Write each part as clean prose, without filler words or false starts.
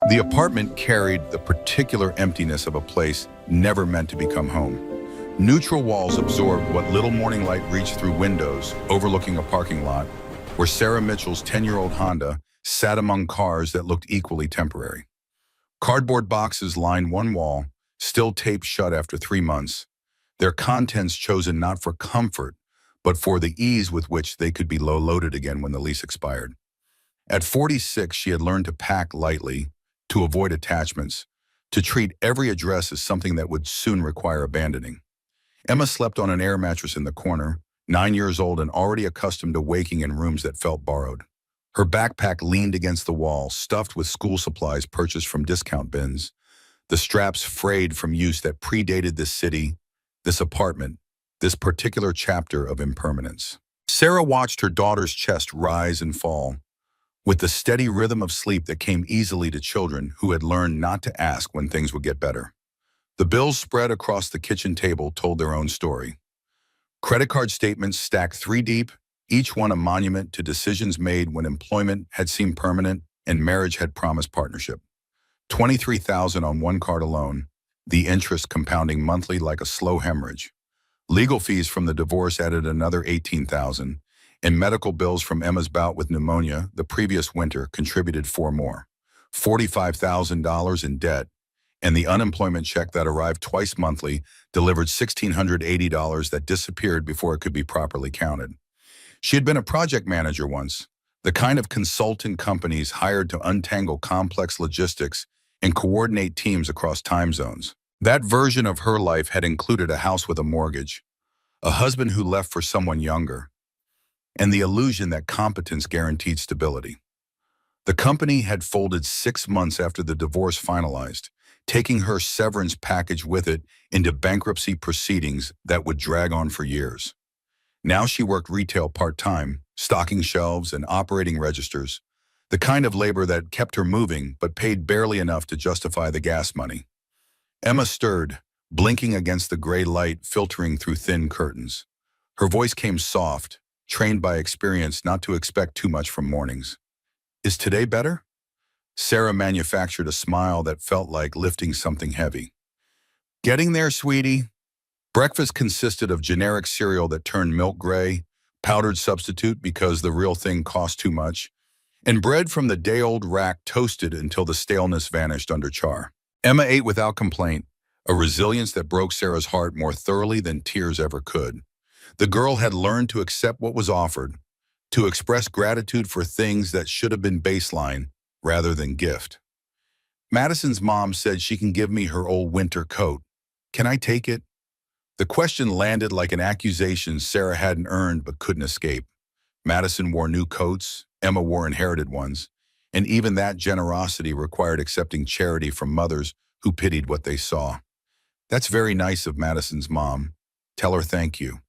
The apartment carried the particular emptiness of a place never meant to become home. Neutral walls absorbed what little morning light reached through windows overlooking a parking lot where Sarah Mitchell's 10-year-old Honda sat among cars that looked equally temporary. Cardboard boxes lined one wall, still taped shut after 3 months, their contents chosen not for comfort, but for the ease with which they could be low-loaded again when the lease expired. At 46, she had learned to pack lightly, to avoid attachments, to treat every address as something that would soon require abandoning. Emma slept on an air mattress in the corner, 9 years old and already accustomed to waking in rooms that felt borrowed. Her backpack leaned against the wall, stuffed with school supplies purchased from discount bins, the straps frayed from use that predated this city, this apartment, this particular chapter of impermanence. Sarah watched her daughter's chest rise and fall, with the steady rhythm of sleep that came easily to children who had learned not to ask when things would get better. The bills spread across the kitchen table told their own story. Credit card statements stacked 3 deep, each one a monument to decisions made when employment had seemed permanent and marriage had promised partnership. $23,000 on one card alone, the interest compounding monthly like a slow hemorrhage. Legal fees from the divorce added another $18,000, and medical bills from Emma's bout with pneumonia the previous winter contributed 4 more. $45,000 in debt, and the unemployment check that arrived twice monthly delivered $1,680 that disappeared before it could be properly counted. She had been a project manager once, the kind of consultant companies hired to untangle complex logistics and coordinate teams across time zones. That version of her life had included a house with a mortgage, a husband who left for someone younger, and the illusion that competence guaranteed stability. The company had folded 6 months after the divorce finalized, taking her severance package with it into bankruptcy proceedings that would drag on for years. Now she worked retail part-time, stocking shelves and operating registers, the kind of labor that kept her moving but paid barely enough to justify the gas money. Emma stirred, blinking against the gray light filtering through thin curtains. Her voice came soft, trained by experience not to expect too much from mornings. "Is today better?" Sarah manufactured a smile that felt like lifting something heavy. "Getting there, sweetie." Breakfast consisted of generic cereal that turned milk gray, powdered substitute because the real thing cost too much, and bread from the day-old rack toasted until the staleness vanished under char. Emma ate without complaint, a resilience that broke Sarah's heart more thoroughly than tears ever could. The girl had learned to accept what was offered, to express gratitude for things that should have been baseline rather than gift. "Madison's mom said she can give me her old winter coat. Can I take it?" The question landed like an accusation Sarah hadn't earned but couldn't escape. Madison wore new coats, Emma wore inherited ones, and even that generosity required accepting charity from mothers who pitied what they saw. "That's very nice of Madison's mom. Tell her thank you."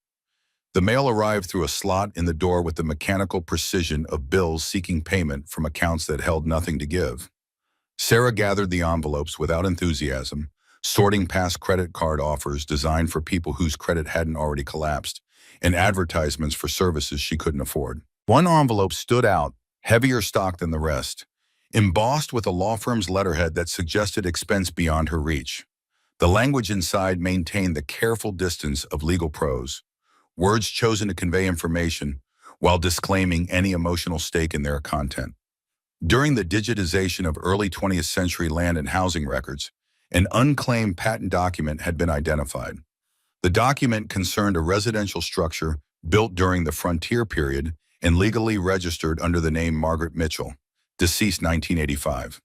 The mail arrived through a slot in the door with the mechanical precision of bills seeking payment from accounts that held nothing to give. Sarah gathered the envelopes without enthusiasm, sorting past credit card offers designed for people whose credit hadn't already collapsed, and advertisements for services she couldn't afford. One envelope stood out, heavier stock than the rest, embossed with a law firm's letterhead that suggested expense beyond her reach. The language inside maintained the careful distance of legal prose, words chosen to convey information while disclaiming any emotional stake in their content. During the digitization of early 20th century land and housing records, an unclaimed patent document had been identified. The document concerned a residential structure built during the frontier period and legally registered under the name Margaret Mitchell, deceased 1985.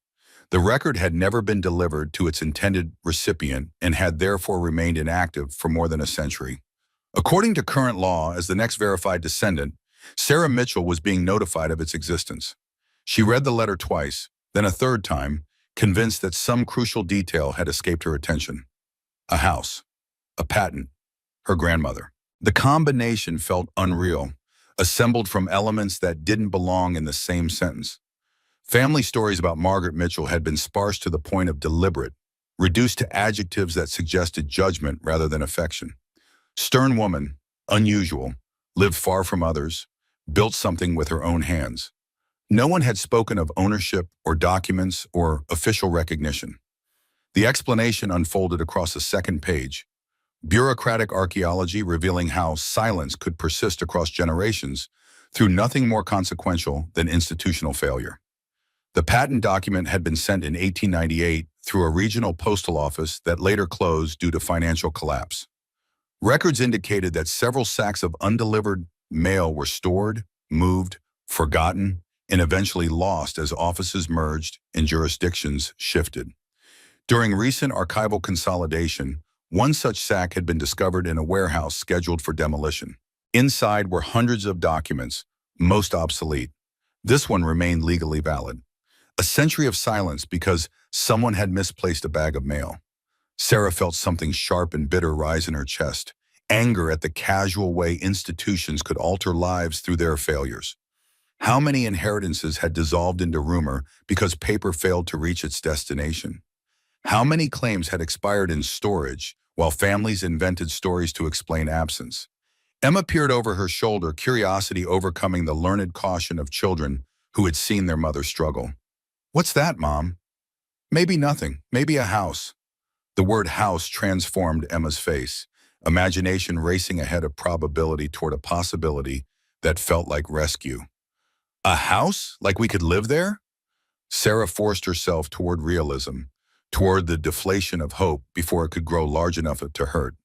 The record had never been delivered to its intended recipient and had therefore remained inactive for more than a century. According to current law, as the next verified descendant, Sarah Mitchell was being notified of its existence. She read the letter twice, then a third time, convinced that some crucial detail had escaped her attention. A house, a patent, her grandmother. The combination felt unreal, assembled from elements that didn't belong in the same sentence. Family stories about Margaret Mitchell had been sparse to the point of deliberate, reduced to adjectives that suggested judgment rather than affection. Stern woman, unusual, lived far from others, built something with her own hands. No one had spoken of ownership or documents or official recognition. The explanation unfolded across a second page. Bureaucratic archaeology revealing how silence could persist across generations through nothing more consequential than institutional failure. The patent document had been sent in 1898 through a regional postal office that later closed due to financial collapse. Records indicated that several sacks of undelivered mail were stored, moved, forgotten, and eventually lost as offices merged and jurisdictions shifted. During recent archival consolidation, one such sack had been discovered in a warehouse scheduled for demolition. Inside were hundreds of documents, most obsolete. This one remained legally valid. A century of silence because someone had misplaced a bag of mail. Sarah felt something sharp and bitter rise in her chest, anger at the casual way institutions could alter lives through their failures. How many inheritances had dissolved into rumor because paper failed to reach its destination? How many claims had expired in storage while families invented stories to explain absence? Emma peered over her shoulder, curiosity overcoming the learned caution of children who had seen their mother struggle. "What's that, Mom?" "Maybe nothing. Maybe a house." The word house transformed Emma's face, imagination racing ahead of probability toward a possibility that felt like rescue. "A house? Like we could live there?" Sarah forced herself toward realism, toward the deflation of hope before it could grow large enough to hurt.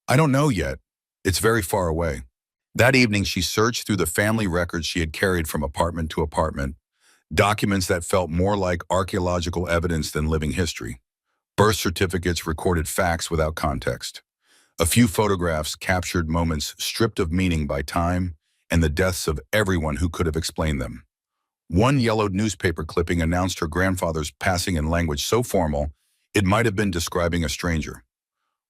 "I don't know yet. It's very far away." That evening, she searched through the family records she had carried from apartment to apartment, documents that felt more like archaeological evidence than living history. Birth certificates recorded facts without context. A few photographs captured moments stripped of meaning by time and the deaths of everyone who could have explained them. One yellowed newspaper clipping announced her grandfather's passing in language so formal it might have been describing a stranger.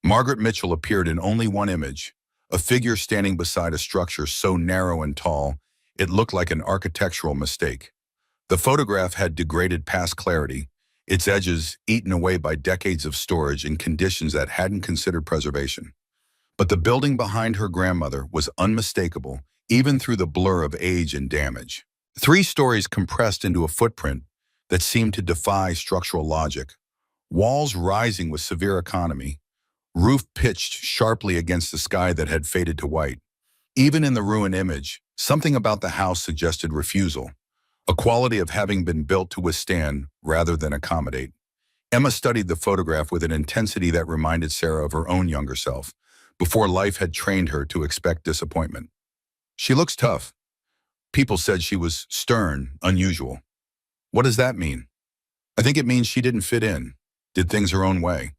Margaret Mitchell appeared in only one image, a figure standing beside a structure so narrow and tall it looked like an architectural mistake. The photograph had degraded past clarity, its edges eaten away by decades of storage in conditions that hadn't considered preservation. But the building behind her grandmother was unmistakable, even through the blur of age and damage. 3 stories compressed into a footprint that seemed to defy structural logic. Walls rising with severe economy, roof pitched sharply against the sky that had faded to white. Even in the ruined image, something about the house suggested refusal, a quality of having been built to withstand rather than accommodate. Emma studied the photograph with an intensity that reminded Sarah of her own younger self, before life had trained her to expect disappointment. "She looks tough." People said she was stern, unusual. "What does that mean?" "I think it means she didn't fit in, did things her own way."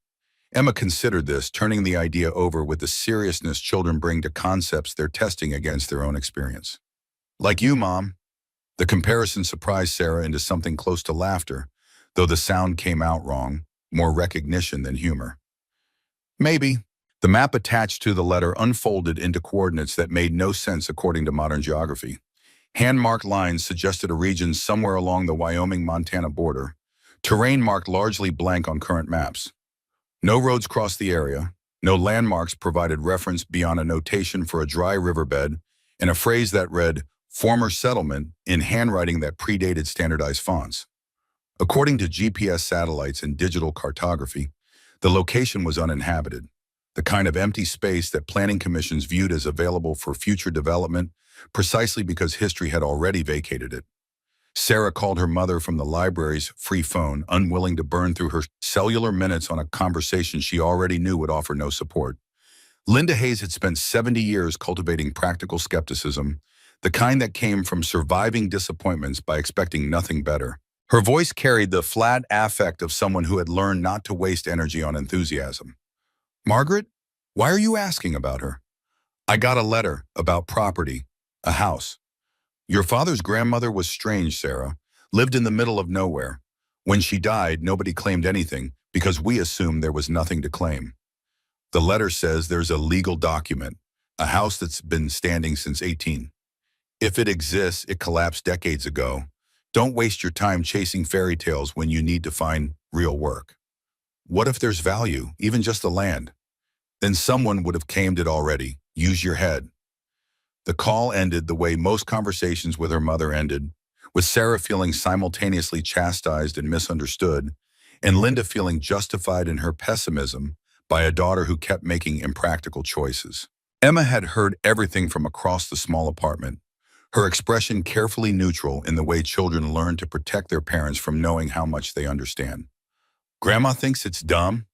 Emma considered this, turning the idea over with the seriousness children bring to concepts they're testing against their own experience. "Like you, Mom." The comparison surprised Sarah into something close to laughter, though the sound came out wrong, more recognition than humor. "Maybe." The map attached to the letter unfolded into coordinates that made no sense according to modern geography. Hand-marked lines suggested a region somewhere along the Wyoming-Montana border, terrain marked largely blank on current maps. No roads crossed the area, no landmarks provided reference beyond a notation for a dry riverbed and a phrase that read, "former settlement," in handwriting that predated standardized fonts. According to GPS satellites and digital cartography, the location was uninhabited, the kind of empty space that planning commissions viewed as available for future development precisely because history had already vacated it. Sarah called her mother from the library's free phone, unwilling to burn through her cellular minutes on a conversation she already knew would offer no support. Linda Hayes had spent 70 years cultivating practical skepticism, the kind that came from surviving disappointments by expecting nothing better. Her voice carried the flat affect of someone who had learned not to waste energy on enthusiasm. "Margaret, why are you asking about her?" "I got a letter about property, a house." "Your father's grandmother was strange, Sarah. Lived in the middle of nowhere. When she died, nobody claimed anything because we assumed there was nothing to claim. The letter says there's a legal document, a house that's been standing since 18. If it exists, it collapsed decades ago. Don't waste your time chasing fairy tales when you need to find real work. What if there's value, even just the land? Then someone would have claimed it already. Use your head." The call ended the way most conversations with her mother ended, with Sarah feeling simultaneously chastised and misunderstood, and Linda feeling justified in her pessimism by a daughter who kept making impractical choices. Emma had heard everything from across the small apartment, her expression carefully neutral in the way children learn to protect their parents from knowing how much they understand. Grandma thinks it's dumb.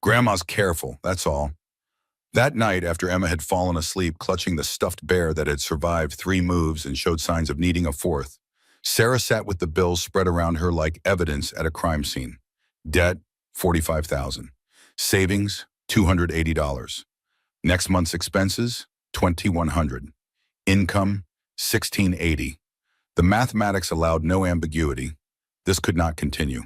Grandma's careful, that's all. That night, after Emma had fallen asleep clutching the stuffed bear that had survived 3 moves and showed signs of needing a fourth, Sarah sat with the bills spread around her like evidence at a crime scene. Debt, $45,000. Savings, $280. Next month's expenses, $2,100. Income, $1,680. The mathematics allowed no ambiguity. This could not continue.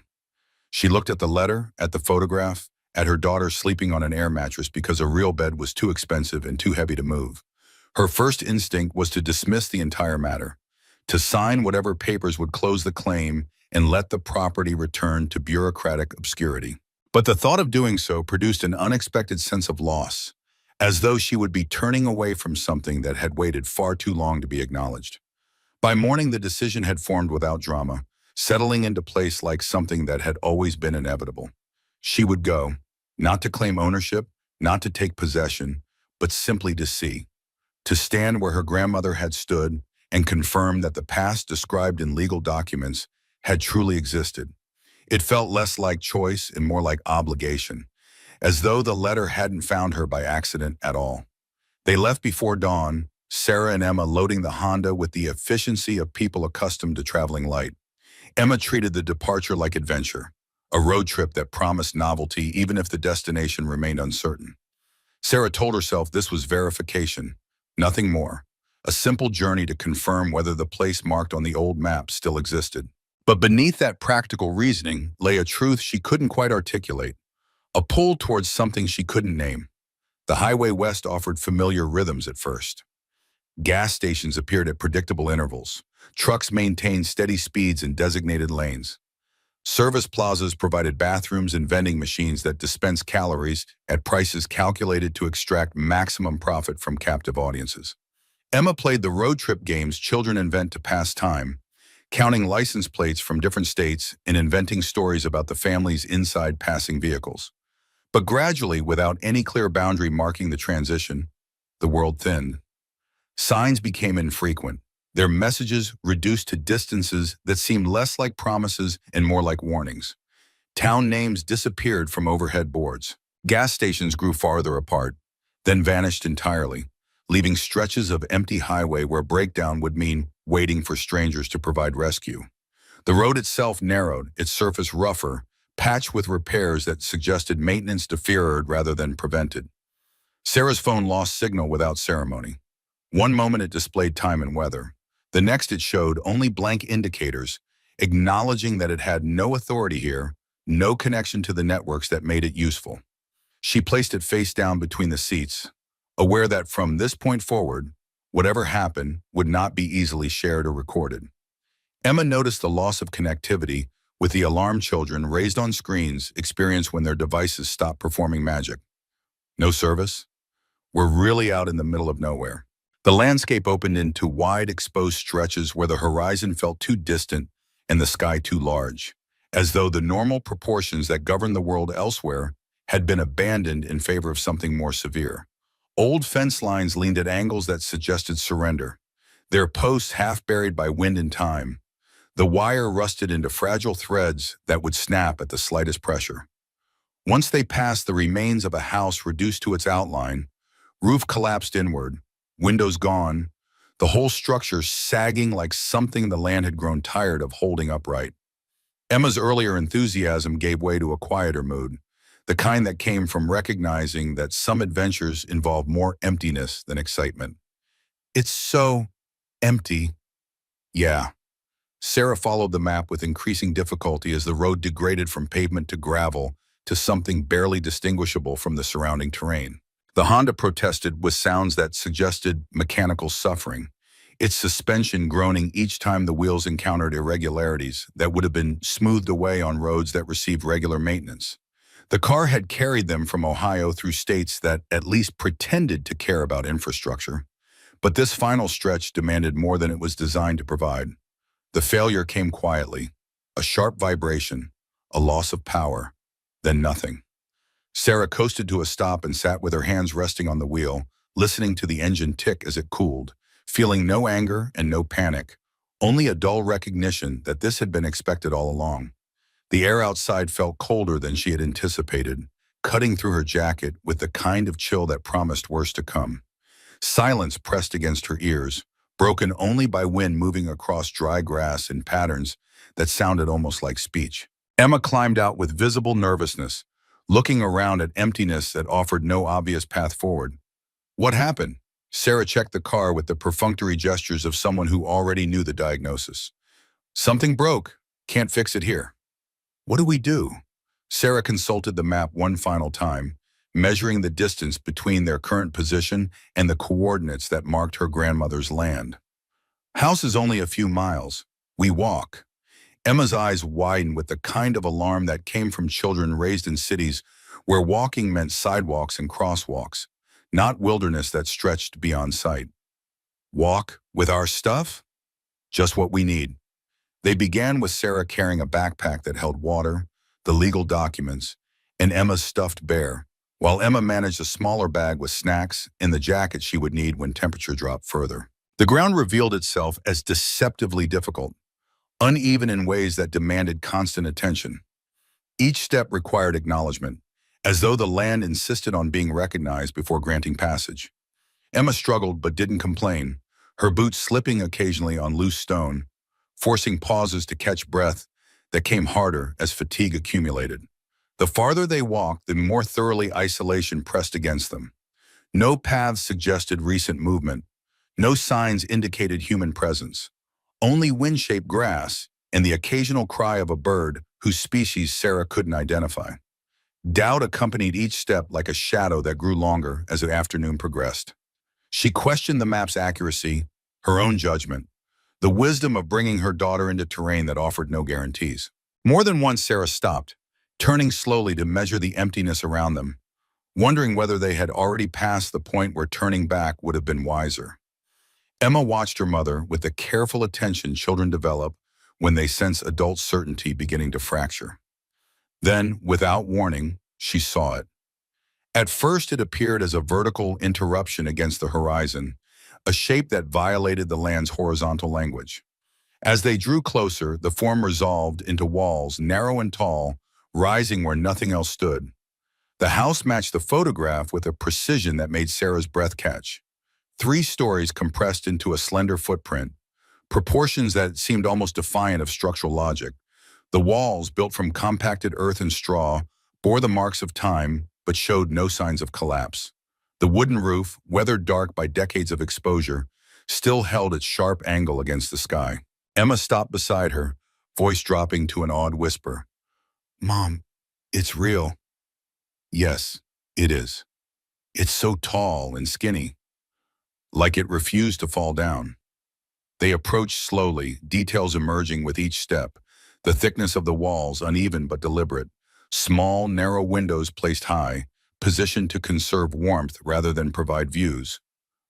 She looked at the letter, at the photograph, at her daughter sleeping on an air mattress because a real bed was too expensive and too heavy to move. Her first instinct was to dismiss the entire matter, to sign whatever papers would close the claim and let the property return to bureaucratic obscurity. But the thought of doing so produced an unexpected sense of loss, as though she would be turning away from something that had waited far too long to be acknowledged. By morning, the decision had formed without drama, settling into place like something that had always been inevitable. She would go, not to claim ownership, not to take possession, but simply to see, to stand where her grandmother had stood and confirm that the past described in legal documents had truly existed. It felt less like choice and more like obligation, as though the letter hadn't found her by accident at all. They left before dawn, Sarah and Emma loading the Honda with the efficiency of people accustomed to traveling light. Emma treated the departure like adventure, a road trip that promised novelty even if the destination remained uncertain. Sarah told herself this was verification, nothing more, a simple journey to confirm whether the place marked on the old map still existed. But beneath that practical reasoning lay a truth she couldn't quite articulate, a pull towards something she couldn't name. The Highway West offered familiar rhythms at first. Gas stations appeared at predictable intervals. Trucks maintained steady speeds in designated lanes. Service plazas provided bathrooms and vending machines that dispensed calories at prices calculated to extract maximum profit from captive audiences. Emma played the road trip games children invent to pass time, counting license plates from different states and inventing stories about the families inside passing vehicles. But gradually, without any clear boundary marking the transition, the world thinned. Signs became infrequent, their messages reduced to distances that seemed less like promises and more like warnings. Town names disappeared from overhead boards. Gas stations grew farther apart, then vanished entirely, leaving stretches of empty highway where breakdown would mean waiting for strangers to provide rescue. The road itself narrowed, its surface rougher, patched with repairs that suggested maintenance deferred rather than prevented. Sarah's phone lost signal without ceremony. One moment it displayed time and weather. The next it showed only blank indicators, acknowledging that it had no authority here, no connection to the networks that made it useful. She placed it face down between the seats, aware that from this point forward, whatever happened would not be easily shared or recorded. Emma noticed the loss of connectivity with the alarm children raised on screens experienced when their devices stopped performing magic. No service? We're really out in the middle of nowhere. The landscape opened into wide, exposed stretches where the horizon felt too distant and the sky too large, as though the normal proportions that govern the world elsewhere had been abandoned in favor of something more severe. Old fence lines leaned at angles that suggested surrender, their posts half buried by wind and time. The wire rusted into fragile threads that would snap at the slightest pressure. Once they passed the remains of a house reduced to its outline, roof collapsed inward, windows gone, the whole structure sagging like something the land had grown tired of holding upright. Emma's earlier enthusiasm gave way to a quieter mood, the kind that came from recognizing that some adventures involve more emptiness than excitement. It's so empty. Yeah. Sarah followed the map with increasing difficulty as the road degraded from pavement to gravel to something barely distinguishable from the surrounding terrain. The Honda protested with sounds that suggested mechanical suffering, its suspension groaning each time the wheels encountered irregularities that would have been smoothed away on roads that received regular maintenance. The car had carried them from Ohio through states that at least pretended to care about infrastructure, but this final stretch demanded more than it was designed to provide. The failure came quietly, a sharp vibration, a loss of power, then nothing. Sarah coasted to a stop and sat with her hands resting on the wheel, listening to the engine tick as it cooled, feeling no anger and no panic, only a dull recognition that this had been expected all along. The air outside felt colder than she had anticipated, cutting through her jacket with the kind of chill that promised worse to come. Silence pressed against her ears, broken only by wind moving across dry grass in patterns that sounded almost like speech. Emma climbed out with visible nervousness, looking around at emptiness that offered no obvious path forward. What happened? Sarah checked the car with the perfunctory gestures of someone who already knew the diagnosis. Something broke. Can't fix it here. What do we do? Sarah consulted the map one final time, measuring the distance between their current position and the coordinates that marked her grandmother's land. House is only a few miles. We walk. Emma's eyes widened with the kind of alarm that came from children raised in cities where walking meant sidewalks and crosswalks, not wilderness that stretched beyond sight. Walk with our stuff? Just what we need. They began with Sarah carrying a backpack that held water, the legal documents, and Emma's stuffed bear, while Emma managed a smaller bag with snacks and the jacket she would need when temperature dropped further. The ground revealed itself as deceptively difficult, uneven in ways that demanded constant attention. Each step required acknowledgement, as though the land insisted on being recognized before granting passage. Emma struggled but didn't complain, her boots slipping occasionally on loose stone, forcing pauses to catch breath that came harder as fatigue accumulated. The farther they walked, the more thoroughly isolation pressed against them. No paths suggested recent movement, no signs indicated human presence. Only wind-shaped grass and the occasional cry of a bird whose species Sarah couldn't identify. Doubt accompanied each step like a shadow that grew longer as the afternoon progressed. She questioned the map's accuracy, her own judgment, the wisdom of bringing her daughter into terrain that offered no guarantees. More than once Sarah stopped, turning slowly to measure the emptiness around them, wondering whether they had already passed the point where turning back would have been wiser. Emma watched her mother with the careful attention children develop when they sense adult certainty beginning to fracture. Then, without warning, she saw it. At first it appeared as a vertical interruption against the horizon, a shape that violated the land's horizontal language. As they drew closer, the form resolved into walls, narrow and tall, rising where nothing else stood. The house matched the photograph with a precision that made Sarah's breath catch. 3 stories compressed into a slender footprint, proportions that seemed almost defiant of structural logic. The walls, built from compacted earth and straw, bore the marks of time but showed no signs of collapse. The wooden roof, weathered dark by decades of exposure, still held its sharp angle against the sky. Emma stopped beside her, voice dropping to an awed whisper. "Mom, it's real." "Yes, it is. It's so tall and skinny, like it refused to fall down." They approached slowly, details emerging with each step, the thickness of the walls uneven but deliberate, small, narrow windows placed high, positioned to conserve warmth rather than provide views.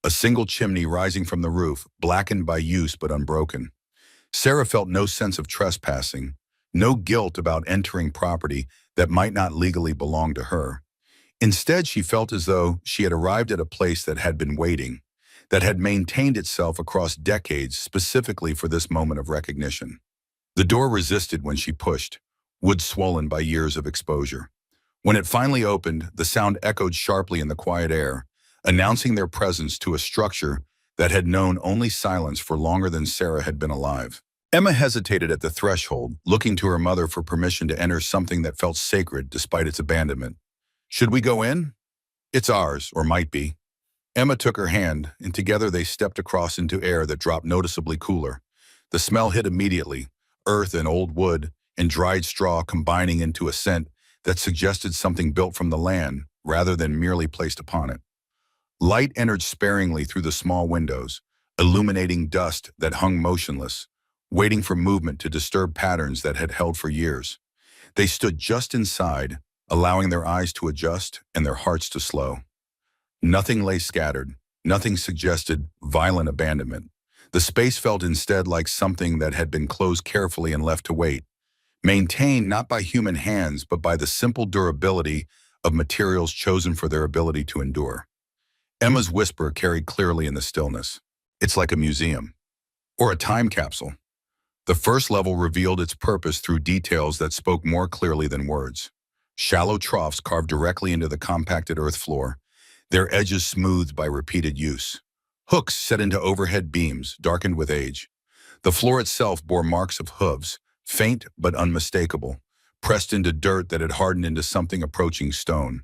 A single chimney rising from the roof, blackened by use but unbroken. Sarah felt no sense of trespassing, no guilt about entering property that might not legally belong to her. Instead, she felt as though she had arrived at a place that had been waiting, that had maintained itself across decades specifically for this moment of recognition. The door resisted when she pushed, wood swollen by years of exposure. When it finally opened, the sound echoed sharply in the quiet air, announcing their presence to a structure that had known only silence for longer than Sarah had been alive. Emma hesitated at the threshold, looking to her mother for permission to enter something that felt sacred despite its abandonment. "Should we go in?" "It's ours, or might be." Emma took her hand, and together they stepped across into air that dropped noticeably cooler. The smell hit immediately, earth and old wood and dried straw combining into a scent that suggested something built from the land rather than merely placed upon it. Light entered sparingly through the small windows, illuminating dust that hung motionless, waiting for movement to disturb patterns that had held for years. They stood just inside, allowing their eyes to adjust and their hearts to slow. Nothing lay scattered, nothing suggested violent abandonment. The space felt instead like something that had been closed carefully and left to wait, maintained not by human hands but by the simple durability of materials chosen for their ability to endure. Emma's whisper carried clearly in the stillness. It's like a museum, or a time capsule. The first level revealed its purpose through details that spoke more clearly than words. Shallow troughs carved directly into the compacted earth floor, their edges smoothed by repeated use. Hooks set into overhead beams, darkened with age. The floor itself bore marks of hooves, faint but unmistakable, pressed into dirt that had hardened into something approaching stone.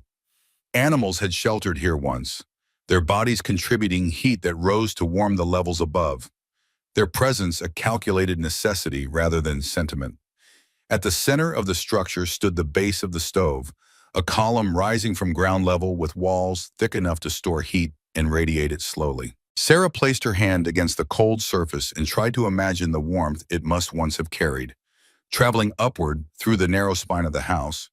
Animals had sheltered here once, their bodies contributing heat that rose to warm the levels above, their presence a calculated necessity rather than sentiment. At the center of the structure stood the base of the stove, a column rising from ground level with walls thick enough to store heat and radiate it slowly. Sarah placed her hand against the cold surface and tried to imagine the warmth it must once have carried, traveling upward through the narrow spine of the house,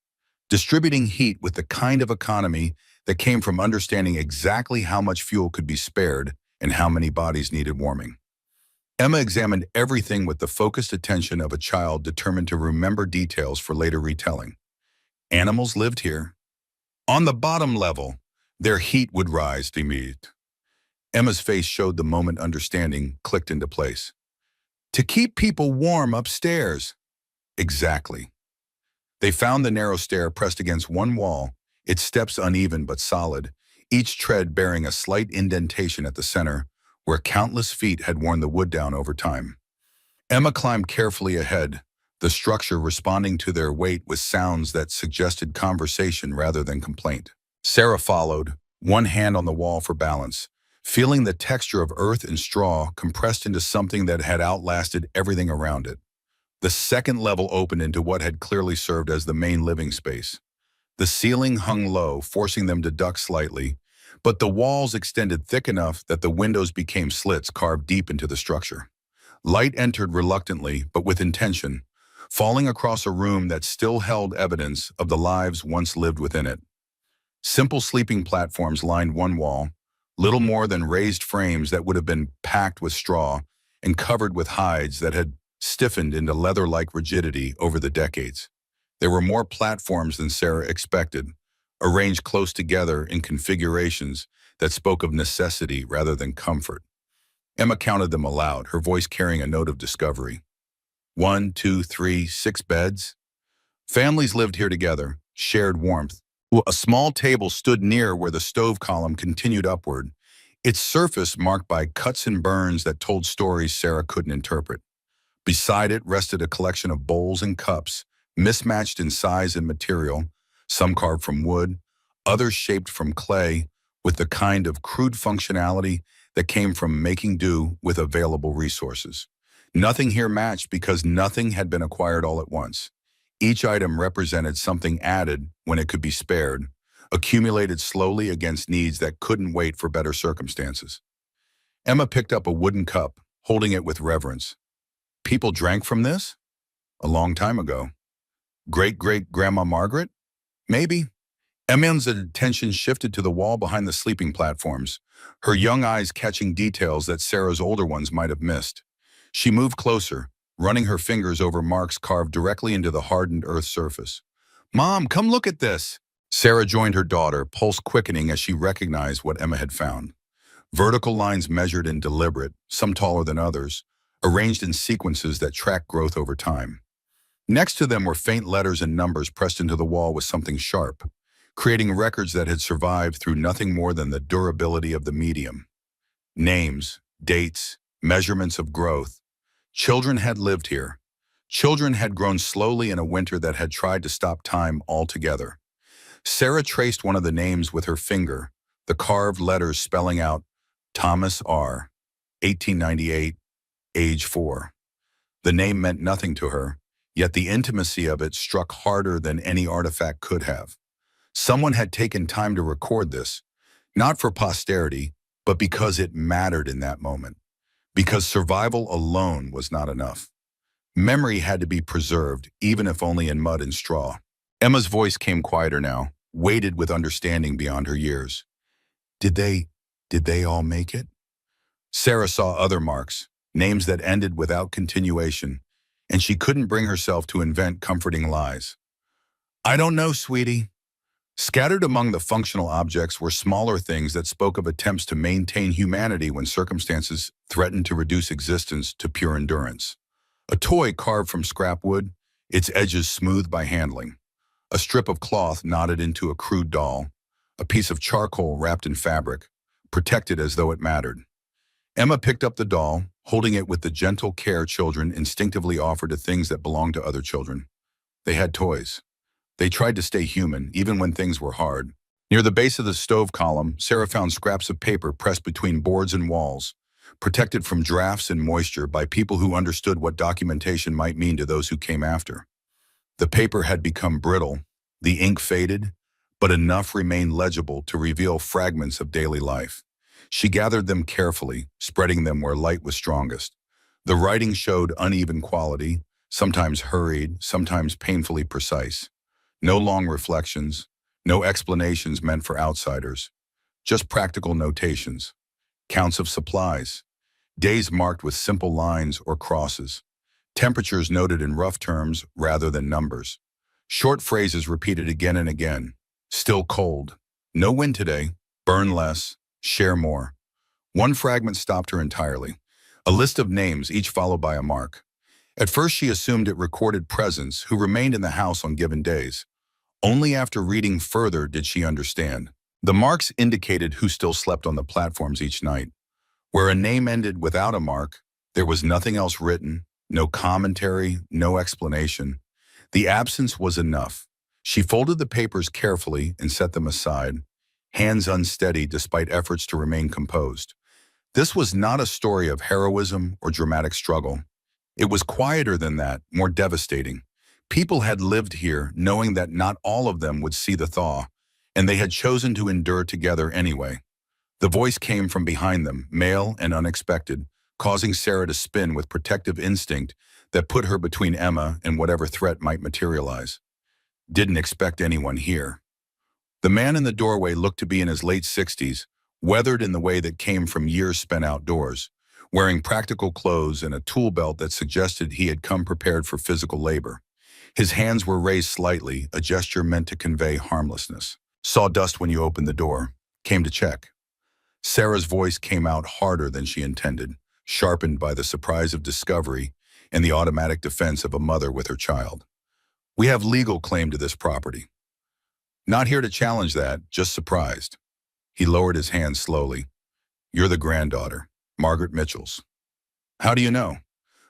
distributing heat with the kind of economy that came from understanding exactly how much fuel could be spared and how many bodies needed warming. Emma examined everything with the focused attention of a child determined to remember details for later retelling. Animals lived here. On the bottom level, their heat would rise to meet. Emma's face showed the moment understanding clicked into place. To keep people warm upstairs. Exactly. They found the narrow stair pressed against one wall, its steps uneven but solid, each tread bearing a slight indentation at the center, where countless feet had worn the wood down over time. Emma climbed carefully ahead, the structure responding to their weight with sounds that suggested conversation rather than complaint. Sarah followed, one hand on the wall for balance, feeling the texture of earth and straw compressed into something that had outlasted everything around it. The second level opened into what had clearly served as the main living space. The ceiling hung low, forcing them to duck slightly, but the walls extended thick enough that the windows became slits carved deep into the structure. Light entered reluctantly, but with intention, falling across a room that still held evidence of the lives once lived within it. Simple sleeping platforms lined one wall, little more than raised frames that would have been packed with straw and covered with hides that had stiffened into leather-like rigidity over the decades. There were more platforms than Sarah expected, arranged close together in configurations that spoke of necessity rather than comfort. Emma counted them aloud, her voice carrying a note of discovery. 1, 2, 3, 6 beds. Families lived here together, shared warmth. A small table stood near where the stove column continued upward, its surface marked by cuts and burns that told stories Sarah couldn't interpret. Beside it rested a collection of bowls and cups, mismatched in size and material, some carved from wood, others shaped from clay, with the kind of crude functionality that came from making do with available resources. Nothing here matched because nothing had been acquired all at once. Each item represented something added when it could be spared, accumulated slowly against needs that couldn't wait for better circumstances. Emma picked up a wooden cup, holding it with reverence. People drank from this? A long time ago. Great-great-grandma Margaret? Maybe. Emma's attention shifted to the wall behind the sleeping platforms, her young eyes catching details that Sarah's older ones might have missed. She moved closer, running her fingers over marks carved directly into the hardened earth surface. "Mom, come look at this!" Sarah joined her daughter, pulse quickening as she recognized what Emma had found. Vertical lines measured and deliberate, some taller than others, arranged in sequences that tracked growth over time. Next to them were faint letters and numbers pressed into the wall with something sharp, creating records that had survived through nothing more than the durability of the medium. Names, dates, measurements of growth. Children had lived here. Children had grown slowly in a winter that had tried to stop time altogether. Sarah traced one of the names with her finger, the carved letters spelling out Thomas R., 1898, age 4. The name meant nothing to her, yet the intimacy of it struck harder than any artifact could have. Someone had taken time to record this, not for posterity, but because it mattered in that moment. Because survival alone was not enough. Memory had to be preserved, even if only in mud and straw. Emma's voice came quieter now, weighted with understanding beyond her years. Did they all make it? Sarah saw other marks, names that ended without continuation, and she couldn't bring herself to invent comforting lies. "I don't know, sweetie." Scattered among the functional objects were smaller things that spoke of attempts to maintain humanity when circumstances threatened to reduce existence to pure endurance. A toy carved from scrap wood, its edges smoothed by handling. A strip of cloth knotted into a crude doll. A piece of charcoal wrapped in fabric, protected as though it mattered. Emma picked up the doll, holding it with the gentle care children instinctively offer to things that belong to other children. They had toys. They tried to stay human, even when things were hard. Near the base of the stove column, Sarah found scraps of paper pressed between boards and walls, protected from drafts and moisture by people who understood what documentation might mean to those who came after. The paper had become brittle, the ink faded, but enough remained legible to reveal fragments of daily life. She gathered them carefully, spreading them where light was strongest. The writing showed uneven quality, sometimes hurried, sometimes painfully precise. No long reflections, no explanations meant for outsiders, just practical notations, counts of supplies, days marked with simple lines or crosses, temperatures noted in rough terms rather than numbers, short phrases repeated again and again. Still cold. No wind today. Burn less. Share more. One fragment stopped her entirely. A list of names, each followed by a mark. At first she assumed it recorded presents who remained in the house on given days. Only after reading further did she understand. The marks indicated who still slept on the platforms each night. Where a name ended without a mark, there was nothing else written, no commentary, no explanation. The absence was enough. She folded the papers carefully and set them aside, hands unsteady despite efforts to remain composed. This was not a story of heroism or dramatic struggle. It was quieter than that, more devastating. People had lived here knowing that not all of them would see the thaw, and they had chosen to endure together anyway. The voice came from behind them, male and unexpected, causing Sarah to spin with protective instinct that put her between Emma and whatever threat might materialize. Didn't expect anyone here. The man in the doorway looked to be in his late 60s, weathered in the way that came from years spent outdoors, wearing practical clothes and a tool belt that suggested he had come prepared for physical labor. His hands were raised slightly, a gesture meant to convey harmlessness. "Saw dust when you opened the door. Came to check." Sarah's voice came out harder than she intended, sharpened by the surprise of discovery and the automatic defense of a mother with her child. "We have legal claim to this property." "Not here to challenge that, just surprised." He lowered his hand slowly. "You're the granddaughter, Margaret Mitchell's." "How do you know?"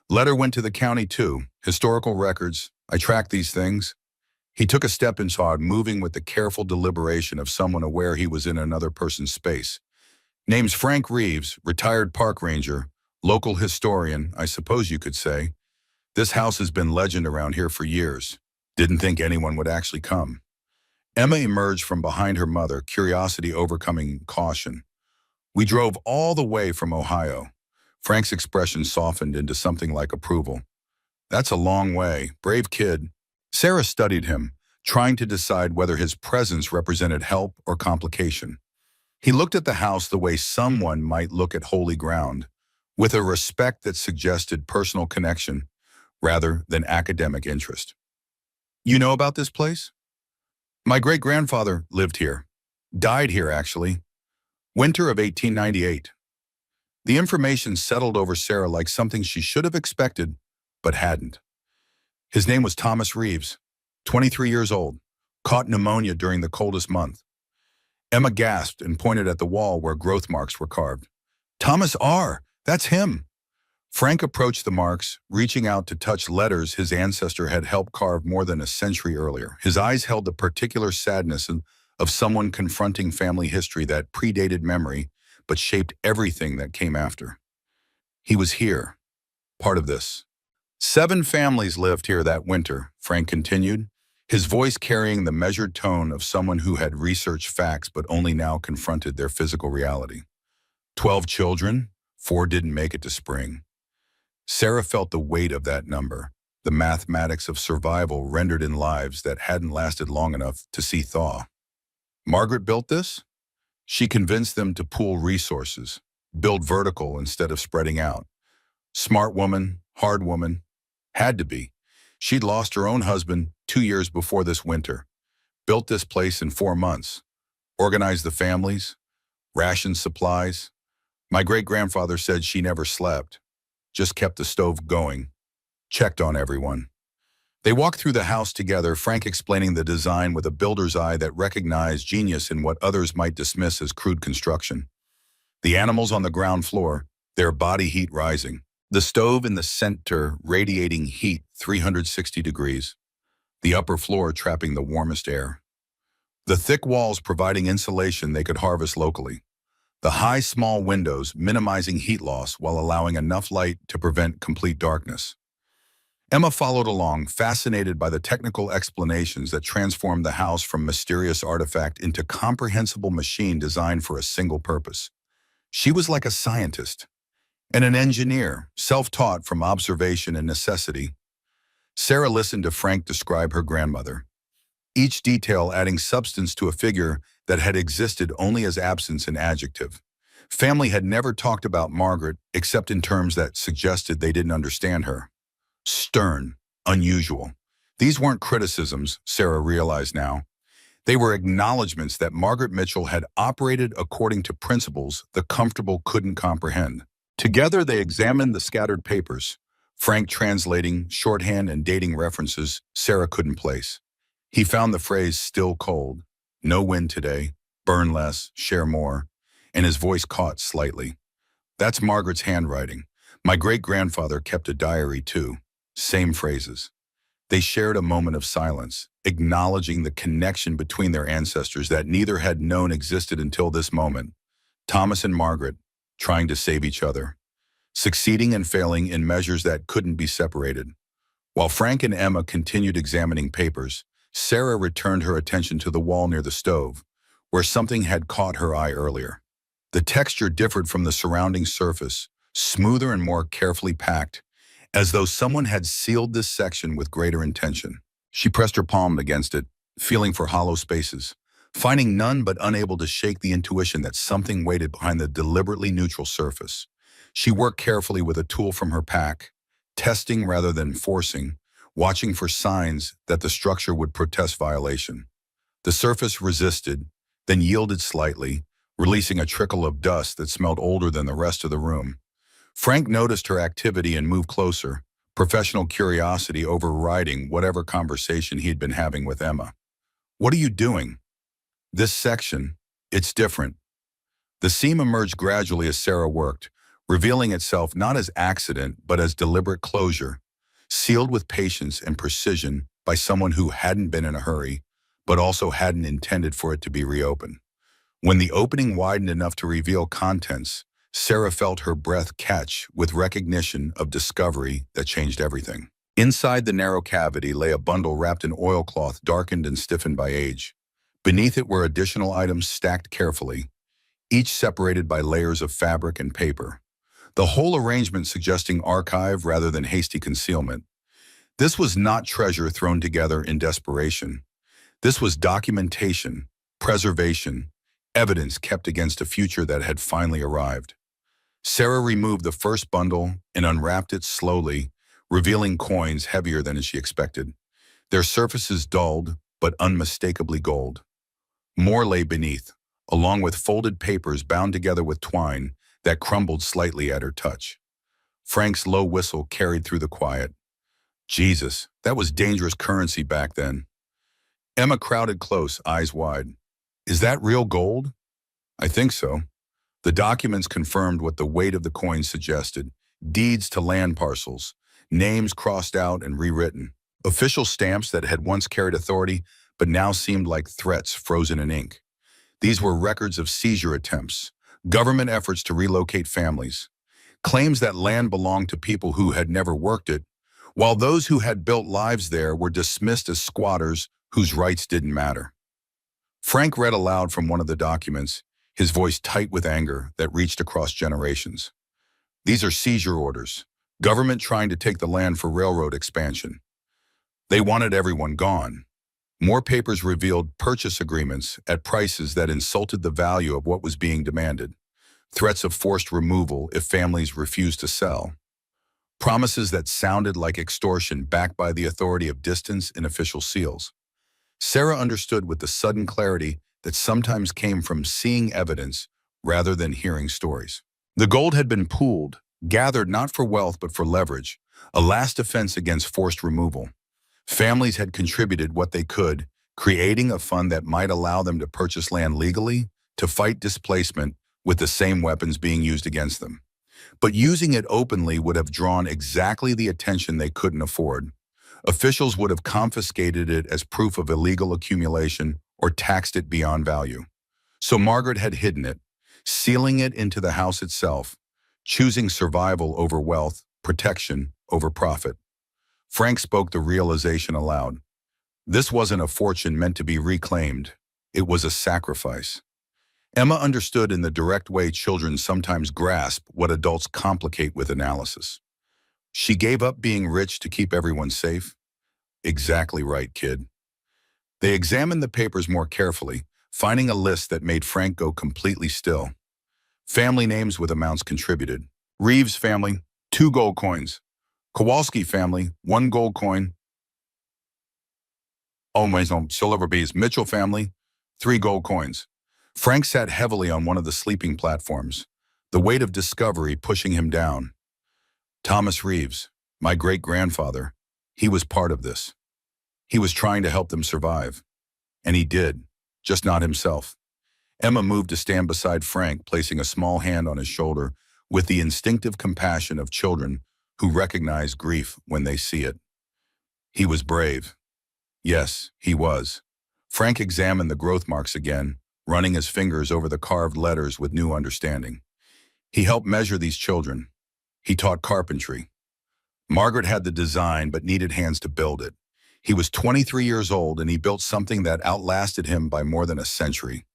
"Letter went to the county too. Historical records. I track these things." He took a step inside, moving with the careful deliberation of someone aware he was in another person's space. "Name's Frank Reeves, retired park ranger, local historian, I suppose you could say. This house has been legend around here for years. Didn't think anyone would actually come." Emma emerged from behind her mother, curiosity overcoming caution. "We drove all the way from Ohio." Frank's expression softened into something like approval. "That's a long way. Brave kid." Sarah studied him, trying to decide whether his presence represented help or complication. He looked at the house the way someone might look at holy ground, with a respect that suggested personal connection rather than academic interest. "You know about this place?" "My great-grandfather lived here. Died here, actually. Winter of 1898. The information settled over Sarah like something she should have expected, but hadn't. "His name was Thomas Reeves, 23 years old, caught pneumonia during the coldest month." Emma gasped and pointed at the wall where growth marks were carved. "Thomas R., that's him." Frank approached the marks, reaching out to touch letters his ancestor had helped carve more than a century earlier. His eyes held the particular sadness of someone confronting family history that predated memory, but shaped everything that came after. He was here, part of this. 7 families lived here that winter, Frank continued, his voice carrying the measured tone of someone who had researched facts but only now confronted their physical reality. 12 children, 4 didn't make it to spring. Sarah felt the weight of that number, the mathematics of survival rendered in lives that hadn't lasted long enough to see thaw. Margaret built this? She convinced them to pool resources, build vertical instead of spreading out. Smart woman, hard woman. Had to be. She'd lost her own husband 2 years before this winter, built this place in 4 months, organized the families, rationed supplies. My great-grandfather said she never slept, just kept the stove going, checked on everyone. They walked through the house together, Frank explaining the design with a builder's eye that recognized genius in what others might dismiss as crude construction. The animals on the ground floor, their body heat rising. The stove in the center radiating heat 360 degrees. The upper floor trapping the warmest air. The thick walls providing insulation they could harvest locally. The high, small windows minimizing heat loss while allowing enough light to prevent complete darkness. Emma followed along, fascinated by the technical explanations that transformed the house from mysterious artifact into comprehensible machine designed for a single purpose. She was like a scientist and an engineer, self-taught from observation and necessity. Sarah listened to Frank describe her grandmother, each detail adding substance to a figure that had existed only as absence and adjective. Family had never talked about Margaret except in terms that suggested they didn't understand her. Stern, unusual. These weren't criticisms, Sarah realized now. They were acknowledgments that Margaret Mitchell had operated according to principles the comfortable couldn't comprehend. Together they examined the scattered papers, Frank translating shorthand and dating references Sarah couldn't place. He found the phrase "still cold," "no wind today," "burn less, share more," and his voice caught slightly. That's Margaret's handwriting. My great-grandfather kept a diary too. Same phrases. They shared a moment of silence, acknowledging the connection between their ancestors that neither had known existed until this moment. Thomas and Margaret, trying to save each other, succeeding and failing in measures that couldn't be separated. While Frank and Emma continued examining papers, Sarah returned her attention to the wall near the stove, where something had caught her eye earlier. The texture differed from the surrounding surface, smoother and more carefully packed, as though someone had sealed this section with greater intention. She pressed her palm against it, feeling for hollow spaces, finding none but unable to shake the intuition that something waited behind the deliberately neutral surface. She worked carefully with a tool from her pack, testing rather than forcing, watching for signs that the structure would protest violation. The surface resisted, then yielded slightly, releasing a trickle of dust that smelled older than the rest of the room. Frank noticed her activity and moved closer, professional curiosity overriding whatever conversation he'd been having with Emma. "What are you doing?" "This section, it's different." The seam emerged gradually as Sarah worked, revealing itself not as accident but as deliberate closure, sealed with patience and precision by someone who hadn't been in a hurry, but also hadn't intended for it to be reopened. When the opening widened enough to reveal contents, Sarah felt her breath catch with recognition of discovery that changed everything. Inside the narrow cavity lay a bundle wrapped in oilcloth darkened and stiffened by age. Beneath it were additional items stacked carefully, each separated by layers of fabric and paper. The whole arrangement suggesting archive rather than hasty concealment. This was not treasure thrown together in desperation. This was documentation, preservation, evidence kept against a future that had finally arrived. Sarah removed the first bundle and unwrapped it slowly, revealing coins heavier than she expected. Their surfaces dulled, but unmistakably gold. More lay beneath, along with folded papers bound together with twine that crumbled slightly at her touch. Frank's low whistle carried through the quiet. Jesus, that was dangerous currency back then. Emma crowded close, eyes wide. "Is that real gold?" "I think so." The documents confirmed what the weight of the coin suggested. Deeds to land parcels, names crossed out and rewritten. Official stamps that had once carried authority but now seemed like threats frozen in ink. These were records of seizure attempts, government efforts to relocate families, claims that land belonged to people who had never worked it, while those who had built lives there were dismissed as squatters whose rights didn't matter. Frank read aloud from one of the documents, his voice tight with anger that reached across generations. "These are seizure orders, government trying to take the land for railroad expansion. They wanted everyone gone." More papers revealed purchase agreements at prices that insulted the value of what was being demanded, threats of forced removal if families refused to sell. Promises that sounded like extortion backed by the authority of distance and official seals. Sarah understood with the sudden clarity that sometimes came from seeing evidence rather than hearing stories. The gold had been pooled, gathered not for wealth but for leverage, a last defense against forced removal. Families had contributed what they could, creating a fund that might allow them to purchase land legally, to fight displacement with the same weapons being used against them. But using it openly would have drawn exactly the attention they couldn't afford. Officials would have confiscated it as proof of illegal accumulation or taxed it beyond value. So Margaret had hidden it, sealing it into the house itself, choosing survival over wealth, protection over profit. Frank spoke the realization aloud. This wasn't a fortune meant to be reclaimed. It was a sacrifice. Emma understood in the direct way children sometimes grasp what adults complicate with analysis. She gave up being rich to keep everyone safe. Exactly right, kid. They examined the papers more carefully, finding a list that made Frank go completely still. Family names with amounts contributed. Reeves family, 2 gold coins. Kowalski family, 1 gold coin. Silver Bees Mitchell family, 3 gold coins. Frank sat heavily on one of the sleeping platforms, the weight of discovery pushing him down. Thomas Reeves, my great-grandfather, he was part of this. He was trying to help them survive. And he did, just not himself. Emma moved to stand beside Frank, placing a small hand on his shoulder with the instinctive compassion of children who recognize grief when they see it. He was brave. Yes, he was. Frank examined the growth marks again, running his fingers over the carved letters with new understanding. He helped measure these children. He taught carpentry. Margaret had the design but needed hands to build it. He was 23 years old and he built something that outlasted him by more than a century.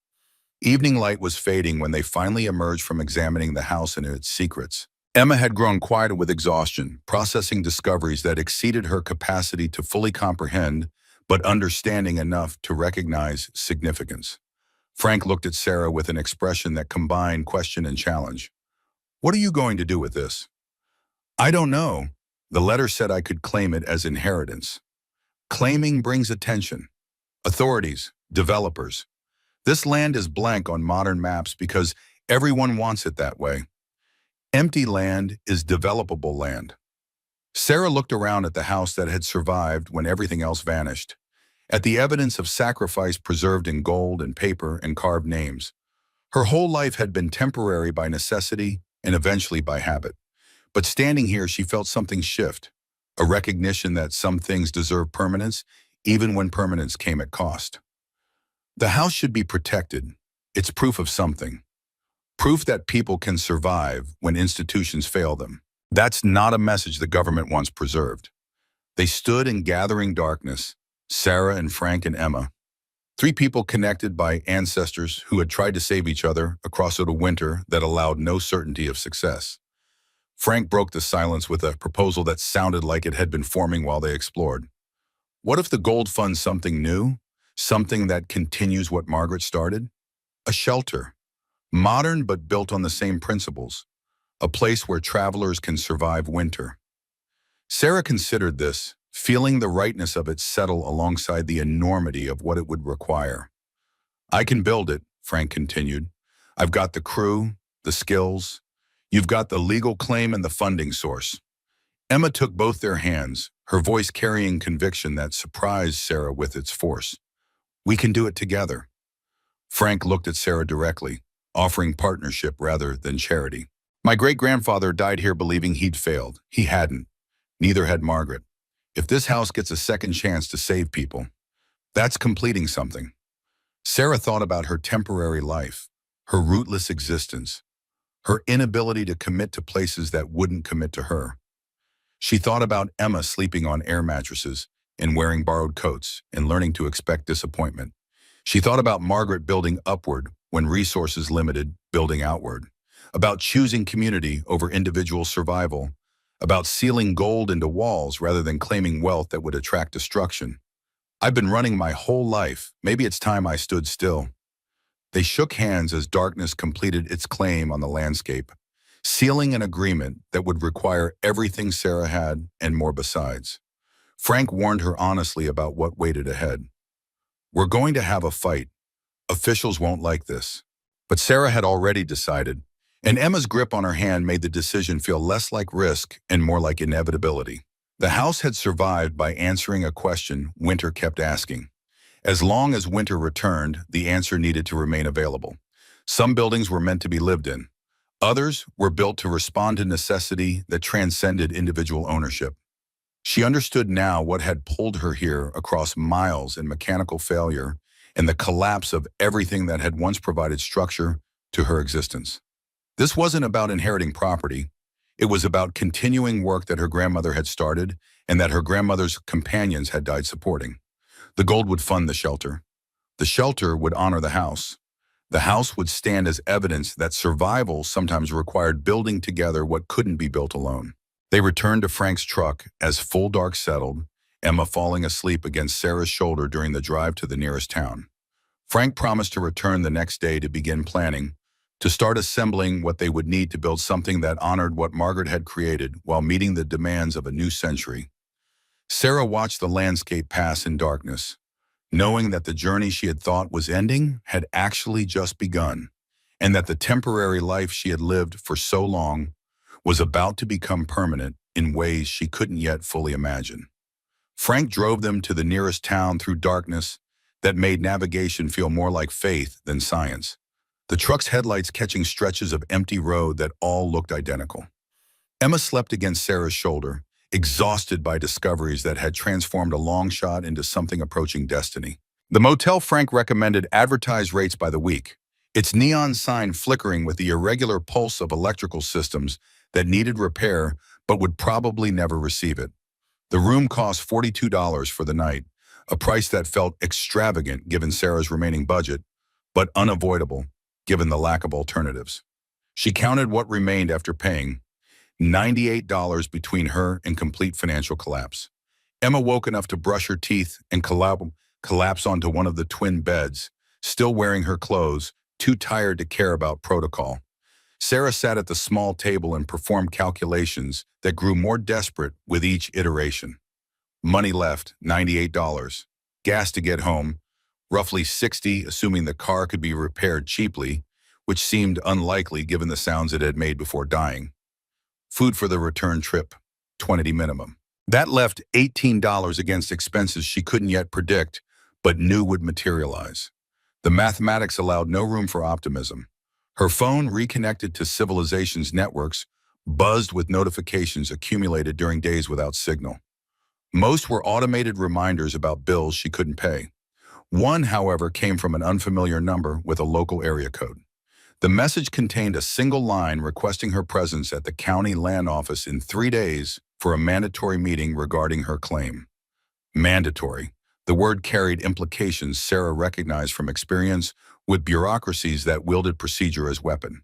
Evening light was fading when they finally emerged from examining the house and its secrets. Emma had grown quieter with exhaustion, processing discoveries that exceeded her capacity to fully comprehend, but understanding enough to recognize significance. Frank looked at Sarah with an expression that combined question and challenge. What are you going to do with this? I don't know. The letter said I could claim it as inheritance. Claiming brings attention. Authorities, developers. This land is blank on modern maps because everyone wants it that way. Empty land is developable land. Sarah looked around at the house that had survived when everything else vanished, at the evidence of sacrifice preserved in gold and paper and carved names. Her whole life had been temporary by necessity and eventually by habit. But standing here, she felt something shift, a recognition that some things deserve permanence, even when permanence came at cost. The house should be protected. It's proof of something. Proof that people can survive when institutions fail them. That's not a message the government wants preserved. They stood in gathering darkness, Sarah and Frank and Emma. 3 people connected by ancestors who had tried to save each other across a winter that allowed no certainty of success. Frank broke the silence with a proposal that sounded like it had been forming while they explored. What if the gold funds something new? Something that continues what Margaret started? A shelter. Modern but built on the same principles. A place where travelers can survive winter. Sarah considered this, feeling the rightness of it settle alongside the enormity of what it would require. I can build it, Frank continued. I've got the crew, the skills. You've got the legal claim and the funding source. Emma took both their hands, her voice carrying conviction that surprised Sarah with its force. We can do it together. Frank looked at Sarah directly, offering partnership rather than charity. My great-grandfather died here believing he'd failed. He hadn't. Neither had Margaret. If this house gets a second chance to save people, that's completing something. Sarah thought about her temporary life, her rootless existence, her inability to commit to places that wouldn't commit to her. She thought about Emma sleeping on air mattresses and wearing borrowed coats and learning to expect disappointment. She thought about Margaret building upward when resources limited, building outward, about choosing community over individual survival, about sealing gold into walls rather than claiming wealth that would attract destruction. I've been running my whole life. Maybe it's time I stood still. They shook hands as darkness completed its claim on the landscape. sealing an agreement that would require everything Sarah had and more besides. Frank warned her honestly about what waited ahead. "We're going to have a fight. Officials won't like this." But Sarah had already decided, and Emma's grip on her hand made the decision feel less like risk and more like inevitability. The house had survived by answering a question Winter kept asking. As long as Winter returned, the answer needed to remain available. Some buildings were meant to be lived in. Others were built to respond to necessity that transcended individual ownership. She understood now what had pulled her here across miles in mechanical failure and the collapse of everything that had once provided structure to her existence. This wasn't about inheriting property. It was about continuing work that her grandmother had started and that her grandmother's companions had died supporting. The gold would fund the shelter. The shelter would honor the house. The house would stand as evidence that survival sometimes required building together what couldn't be built alone. They returned to Frank's truck as full dark settled, Emma falling asleep against Sarah's shoulder during the drive to the nearest town. Frank promised to return the next day to begin planning, to start assembling what they would need to build something that honored what Margaret had created while meeting the demands of a new century. Sarah watched the landscape pass in darkness, knowing that the journey she had thought was ending had actually just begun, and that the temporary life she had lived for so long was about to become permanent in ways she couldn't yet fully imagine. Frank drove them to the nearest town through darkness that made navigation feel more like faith than science, the truck's headlights catching stretches of empty road that all looked identical. Emma slept against Sarah's shoulder, exhausted by discoveries that had transformed a long shot into something approaching destiny. The motel Frank recommended advertised rates by the week, its neon sign flickering with the irregular pulse of electrical systems that needed repair but would probably never receive it. The room cost $42 for the night, a price that felt extravagant given Sarah's remaining budget, but unavoidable given the lack of alternatives. She counted what remained after paying, $98 between her and complete financial collapse. Emma woke enough to brush her teeth and collapse onto one of the twin beds, still wearing her clothes, too tired to care about protocol. Sarah sat at the small table and performed calculations that grew more desperate with each iteration. Money left, $98. Gas to get home, roughly $60, assuming the car could be repaired cheaply, which seemed unlikely given the sounds it had made before dying. Food for the return trip, $20 minimum. That left $18 against expenses she couldn't yet predict, but knew would materialize. The mathematics allowed no room for optimism. Her phone, reconnected to civilization's networks, buzzed with notifications accumulated during days without signal. Most were automated reminders about bills she couldn't pay. One, however, came from an unfamiliar number with a local area code. The message contained a single line requesting her presence at the county land office in 3 days for a mandatory meeting regarding her claim. Mandatory. The word carried implications Sarah recognized from experience with bureaucracies that wielded procedure as weapon.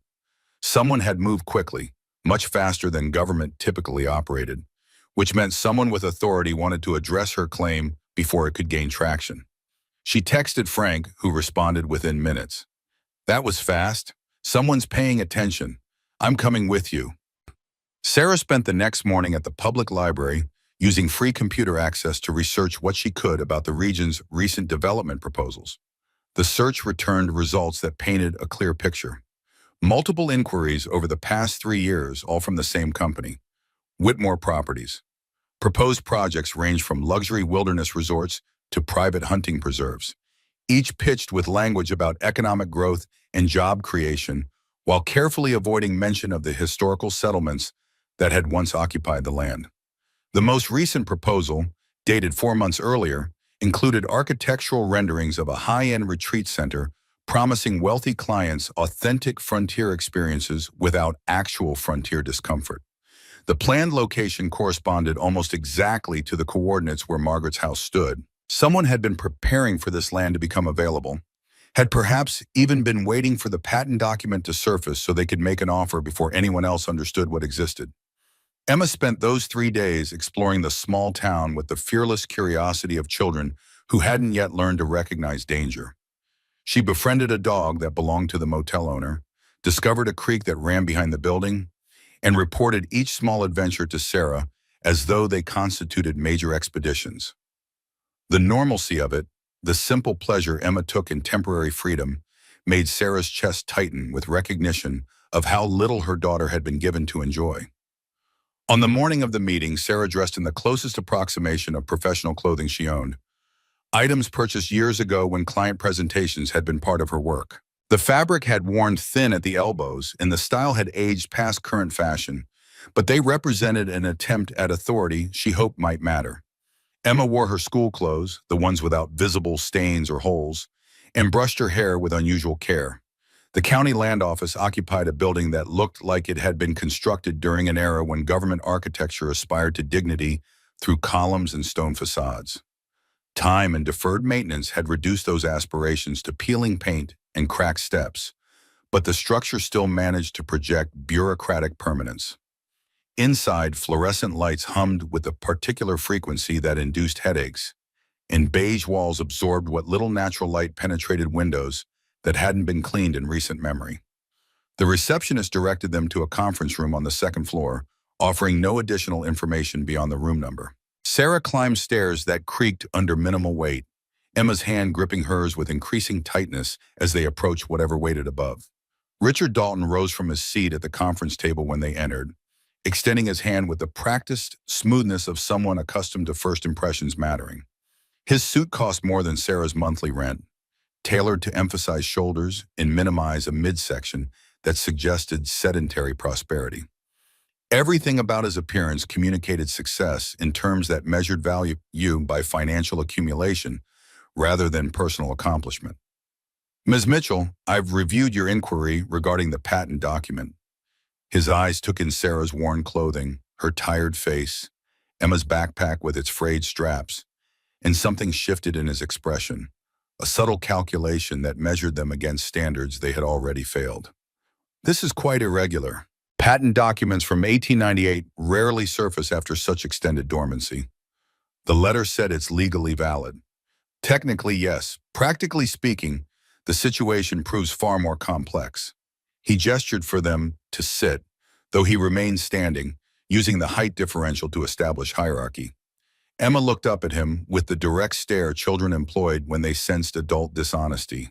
Someone had moved quickly, much faster than government typically operated, which meant someone with authority wanted to address her claim before it could gain traction. She texted Frank, who responded within minutes. "That was fast. Someone's paying attention. I'm coming with you." Sarah spent the next morning at the public library, using free computer access to research what she could about the region's recent development proposals. The search returned results that painted a clear picture. Multiple inquiries over the past 3 years, all from the same company, Whitmore Properties. Proposed projects range from luxury wilderness resorts to private hunting preserves, each pitched with language about economic growth and job creation, while carefully avoiding mention of the historical settlements that had once occupied the land. The most recent proposal, dated 4 months earlier, included architectural renderings of a high-end retreat center, promising wealthy clients authentic frontier experiences without actual frontier discomfort. The planned location corresponded almost exactly to the coordinates where Margaret's house stood. Someone had been preparing for this land to become available, had perhaps even been waiting for the patent document to surface so they could make an offer before anyone else understood what existed. Emma spent those 3 days exploring the small town with the fearless curiosity of children who hadn't yet learned to recognize danger. She befriended a dog that belonged to the motel owner, discovered a creek that ran behind the building, and reported each small adventure to Sarah as though they constituted major expeditions. The normalcy of it, the simple pleasure Emma took in temporary freedom, made Sarah's chest tighten with recognition of how little her daughter had been given to enjoy. On the morning of the meeting, Sarah dressed in the closest approximation of professional clothing she owned, items purchased years ago when client presentations had been part of her work. The fabric had worn thin at the elbows and the style had aged past current fashion, but they represented an attempt at authority she hoped might matter. Emma wore her school clothes, the ones without visible stains or holes, and brushed her hair with unusual care. The county land office occupied a building that looked like it had been constructed during an era when government architecture aspired to dignity through columns and stone facades. Time and deferred maintenance had reduced those aspirations to peeling paint and cracked steps, but the structure still managed to project bureaucratic permanence. Inside, fluorescent lights hummed with a particular frequency that induced headaches, and beige walls absorbed what little natural light penetrated windows that hadn't been cleaned in recent memory. The receptionist directed them to a conference room on the second floor, offering no additional information beyond the room number. Sarah climbed stairs that creaked under minimal weight, Emma's hand gripping hers with increasing tightness as they approached whatever waited above. Richard Dalton rose from his seat at the conference table when they entered, extending his hand with the practiced smoothness of someone accustomed to first impressions mattering. His suit cost more than Sarah's monthly rent, tailored to emphasize shoulders and minimize a midsection that suggested sedentary prosperity. Everything about his appearance communicated success in terms that measured value by financial accumulation rather than personal accomplishment. Ms. Mitchell, I've reviewed your inquiry regarding the patent document. His eyes took in Sarah's worn clothing, her tired face, Emma's backpack with its frayed straps, and something shifted in his expression, a subtle calculation that measured them against standards they had already failed. This is quite irregular. Patent documents from 1898 rarely surface after such extended dormancy. The letter said it's legally valid. Technically, yes. Practically speaking, the situation proves far more complex. He gestured for them to sit, though he remained standing, using the height differential to establish hierarchy. Emma looked up at him with the direct stare children employed when they sensed adult dishonesty.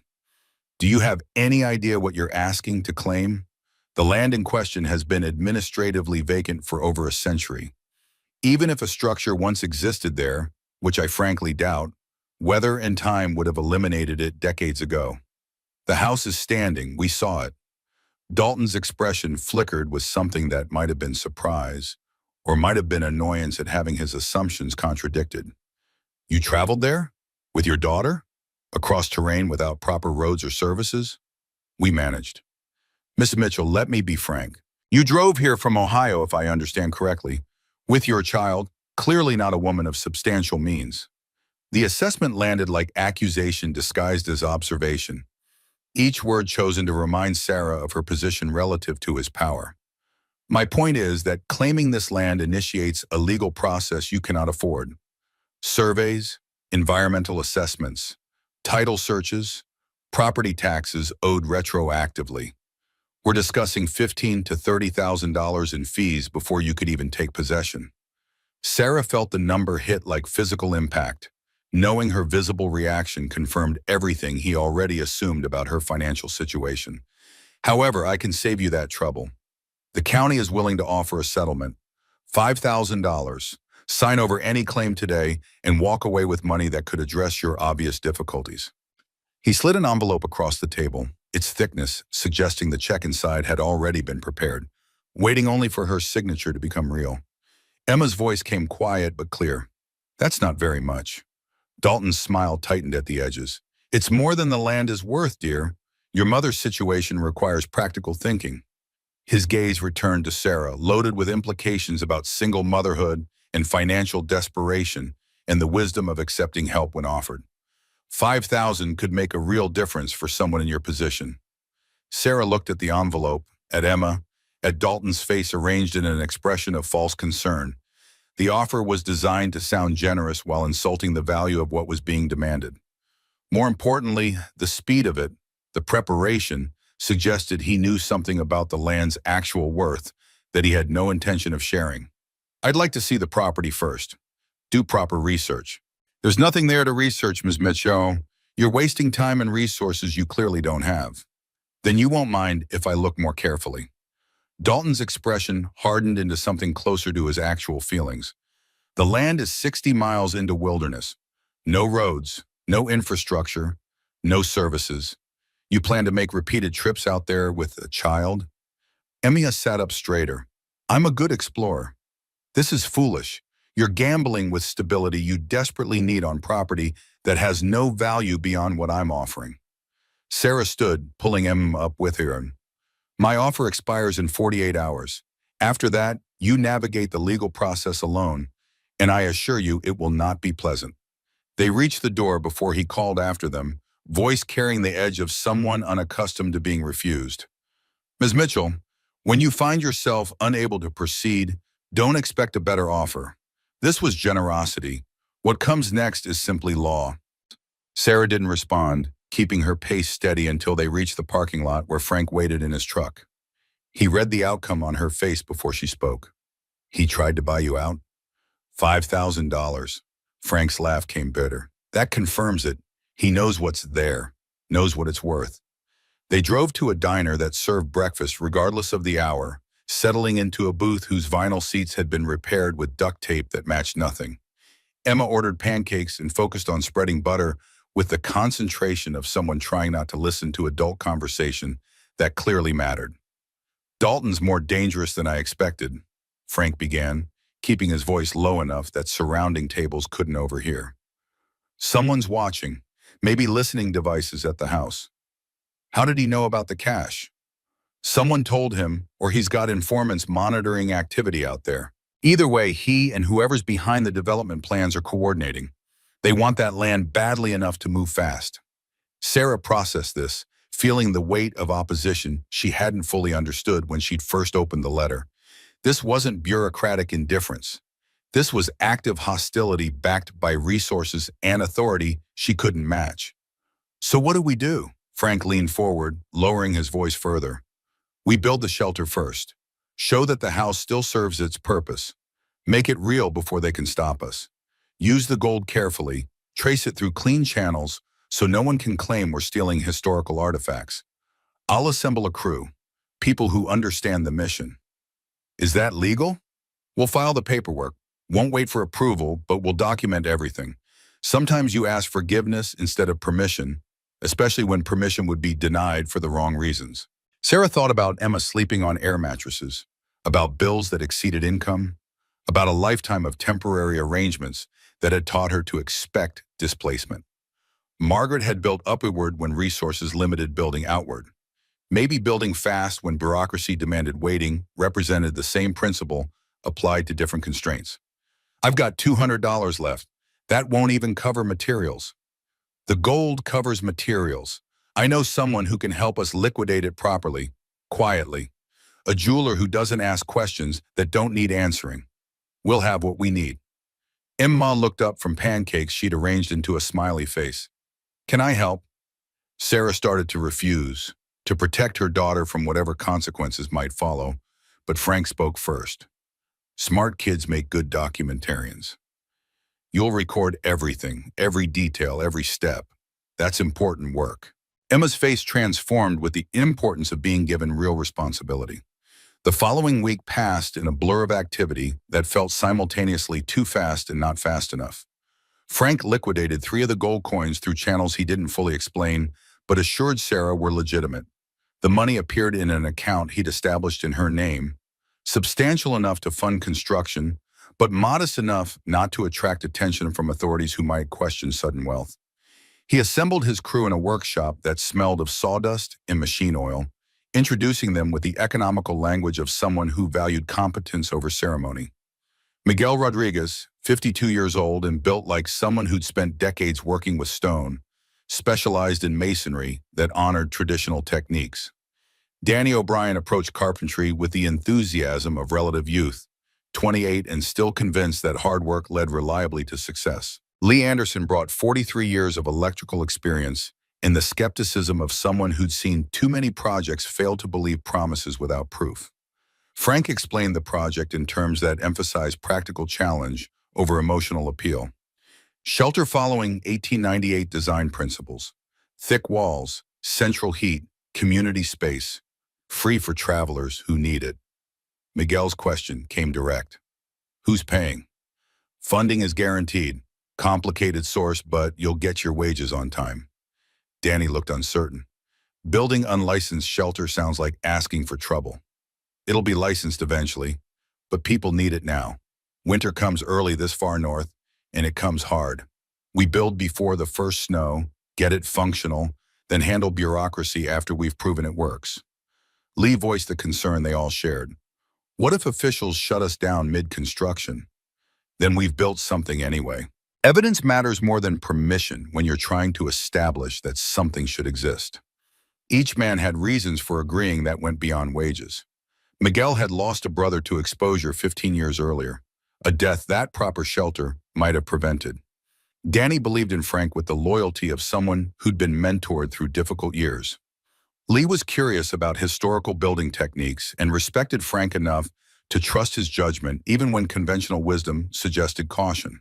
Do you have any idea what you're asking to claim? The land in question has been administratively vacant for over a century. Even if a structure once existed there, which I frankly doubt, weather and time would have eliminated it decades ago. The house is standing, we saw it. Dalton's expression flickered with something that might have been surprise, or might have been annoyance at having his assumptions contradicted. You traveled there? With your daughter? Across terrain without proper roads or services? We managed. Miss Mitchell, let me be frank. You drove here from Ohio, if I understand correctly, with your child, clearly not a woman of substantial means. The assessment landed like accusation disguised as observation, each word chosen to remind Sarah of her position relative to his power. My point is that claiming this land initiates a legal process you cannot afford. Surveys, environmental assessments, title searches, property taxes owed retroactively. We're discussing $15,000 to $30,000 in fees before you could even take possession. Sarah felt the number hit like physical impact. Knowing her visible reaction confirmed everything he already assumed about her financial situation. However, I can save you that trouble. The county is willing to offer a settlement. $5,000. Sign over any claim today and walk away with money that could address your obvious difficulties. He slid an envelope across the table, its thickness suggesting the check inside had already been prepared, waiting only for her signature to become real. Emma's voice came quiet but clear. That's not very much. Dalton's smile tightened at the edges. It's more than the land is worth, dear. Your mother's situation requires practical thinking. His gaze returned to Sarah, loaded with implications about single motherhood and financial desperation and the wisdom of accepting help when offered. $5,000 could make a real difference for someone in your position. Sarah looked at the envelope, at Emma, at Dalton's face arranged in an expression of false concern. The offer was designed to sound generous while insulting the value of what was being demanded. More importantly, the speed of it, the preparation, suggested he knew something about the land's actual worth that he had no intention of sharing. I'd like to see the property first. Do proper research. There's nothing there to research, Ms. Mitchell. You're wasting time and resources you clearly don't have. Then you won't mind if I look more carefully. Dalton's expression hardened into something closer to his actual feelings. The land is 60 miles into wilderness. No roads, no infrastructure, no services. You plan to make repeated trips out there with a child? Emiya sat up straighter. I'm a good explorer. This is foolish. You're gambling with stability you desperately need on property that has no value beyond what I'm offering. Sarah stood, pulling Em up with her. My offer expires in 48 hours. After that, you navigate the legal process alone, and I assure you it will not be pleasant. They reached the door before he called after them, voice carrying the edge of someone unaccustomed to being refused. Ms. Mitchell, when you find yourself unable to proceed, don't expect a better offer. This was generosity. What comes next is simply law. Sarah didn't respond, keeping her pace steady until they reached the parking lot where Frank waited in his truck. He read the outcome on her face before she spoke. He tried to buy you out? $5,000. Frank's laugh came bitter. That confirms it. He knows what's there, knows what it's worth. They drove to a diner that served breakfast regardless of the hour, settling into a booth whose vinyl seats had been repaired with duct tape that matched nothing. Emma ordered pancakes and focused on spreading butter with the concentration of someone trying not to listen to adult conversation that clearly mattered. Dalton's more dangerous than I expected, Frank began, keeping his voice low enough that surrounding tables couldn't overhear. Someone's watching, maybe listening devices at the house. How did he know about the cash? Someone told him, or he's got informants monitoring activity out there. Either way, he and whoever's behind the development plans are coordinating. They want that land badly enough to move fast. Sarah processed this, feeling the weight of opposition she hadn't fully understood when she'd first opened the letter. This wasn't bureaucratic indifference. This was active hostility backed by resources and authority she couldn't match. So what do? Frank leaned forward, lowering his voice further. We build the shelter first. Show that the house still serves its purpose. Make it real before they can stop us. Use the gold carefully, trace it through clean channels so no one can claim we're stealing historical artifacts. I'll assemble a crew, people who understand the mission. Is that legal? We'll file the paperwork. Won't wait for approval, but we'll document everything. Sometimes you ask forgiveness instead of permission, especially when permission would be denied for the wrong reasons. Sarah thought about Emma sleeping on air mattresses, about bills that exceeded income, about a lifetime of temporary arrangements that had taught her to expect displacement. Margaret had built upward when resources limited building outward. Maybe building fast when bureaucracy demanded waiting represented the same principle applied to different constraints. I've got $200 left. That won't even cover materials. The gold covers materials. I know someone who can help us liquidate it properly, quietly. A jeweler who doesn't ask questions that don't need answering. We'll have what we need. Emma looked up from pancakes she'd arranged into a smiley face. Can I help? Sarah started to refuse, to protect her daughter from whatever consequences might follow, but Frank spoke first. Smart kids make good documentarians. You'll record everything, every detail, every step. That's important work. Emma's face transformed with the importance of being given real responsibility. The following week passed in a blur of activity that felt simultaneously too fast and not fast enough. Frank liquidated 3 of the gold coins through channels he didn't fully explain, but assured Sarah were legitimate. The money appeared in an account he'd established in her name, substantial enough to fund construction, but modest enough not to attract attention from authorities who might question sudden wealth. He assembled his crew in a workshop that smelled of sawdust and machine oil, introducing them with the economical language of someone who valued competence over ceremony. Miguel Rodriguez, 52 years old and built like someone who'd spent decades working with stone, specialized in masonry that honored traditional techniques. Danny O'Brien approached carpentry with the enthusiasm of relative youth, 28 and still convinced that hard work led reliably to success. Lee Anderson brought 43 years of electrical experience and the skepticism of someone who'd seen too many projects fail to believe promises without proof. Frank explained the project in terms that emphasized practical challenge over emotional appeal. Shelter following 1898 design principles. Thick walls, central heat, community space, free for travelers who need it. Miguel's question came direct. Who's paying? Funding is guaranteed. Complicated source, but you'll get your wages on time. Danny looked uncertain. Building unlicensed shelter sounds like asking for trouble. It'll be licensed eventually, but people need it now. Winter comes early this far north, and it comes hard. We build before the first snow, get it functional, then handle bureaucracy after we've proven it works. Lee voiced the concern they all shared. What if officials shut us down mid-construction? Then we've built something anyway. Evidence matters more than permission when you're trying to establish that something should exist. Each man had reasons for agreeing that went beyond wages. Miguel had lost a brother to exposure 15 years earlier, a death that proper shelter might have prevented. Danny believed in Frank with the loyalty of someone who'd been mentored through difficult years. Lee was curious about historical building techniques and respected Frank enough to trust his judgment even when conventional wisdom suggested caution.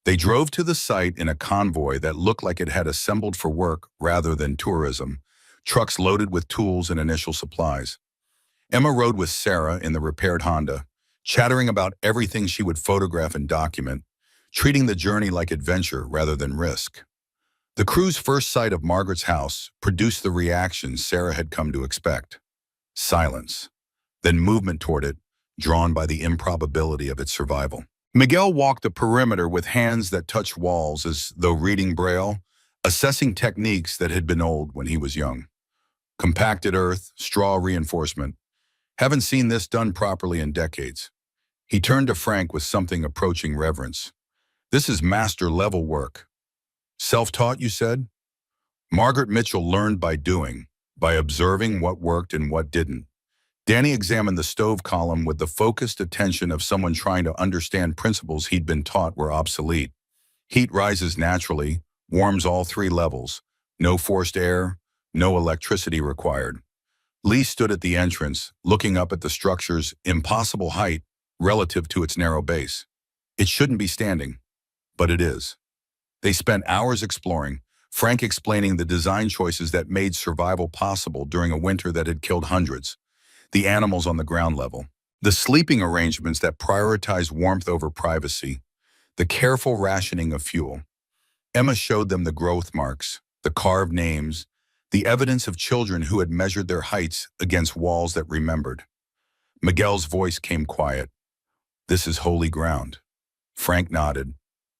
They drove to the site in a convoy that looked like it had assembled for work rather than tourism, trucks loaded with tools and initial supplies. Emma rode with Sarah in the repaired Honda, chattering about everything she would photograph and document, treating the journey like adventure rather than risk. The crew's first sight of Margaret's house produced the reaction Sarah had come to expect. Silence, then movement toward it, drawn by the improbability of its survival. Miguel walked the perimeter with hands that touched walls as though reading Braille, assessing techniques that had been old when he was young. Compacted earth, straw reinforcement. Haven't seen this done properly in decades. He turned to Frank with something approaching reverence. This is master-level work. Self-taught, you said? Margaret Mitchell learned by doing, by observing what worked and what didn't. Danny examined the stove column with the focused attention of someone trying to understand principles he'd been taught were obsolete. Heat rises naturally, warms all three levels. No forced air, no electricity required. Lee stood at the entrance, looking up at the structure's impossible height relative to its narrow base. It shouldn't be standing, but it is. They spent hours exploring, Frank explaining the design choices that made survival possible during a winter that had killed hundreds. The animals on the ground level, the sleeping arrangements that prioritize warmth over privacy, the careful rationing of fuel. Emma showed them the growth marks, the carved names, the evidence of children who had measured their heights against walls that remembered. Miguel's voice came quiet. This is holy ground. Frank nodded.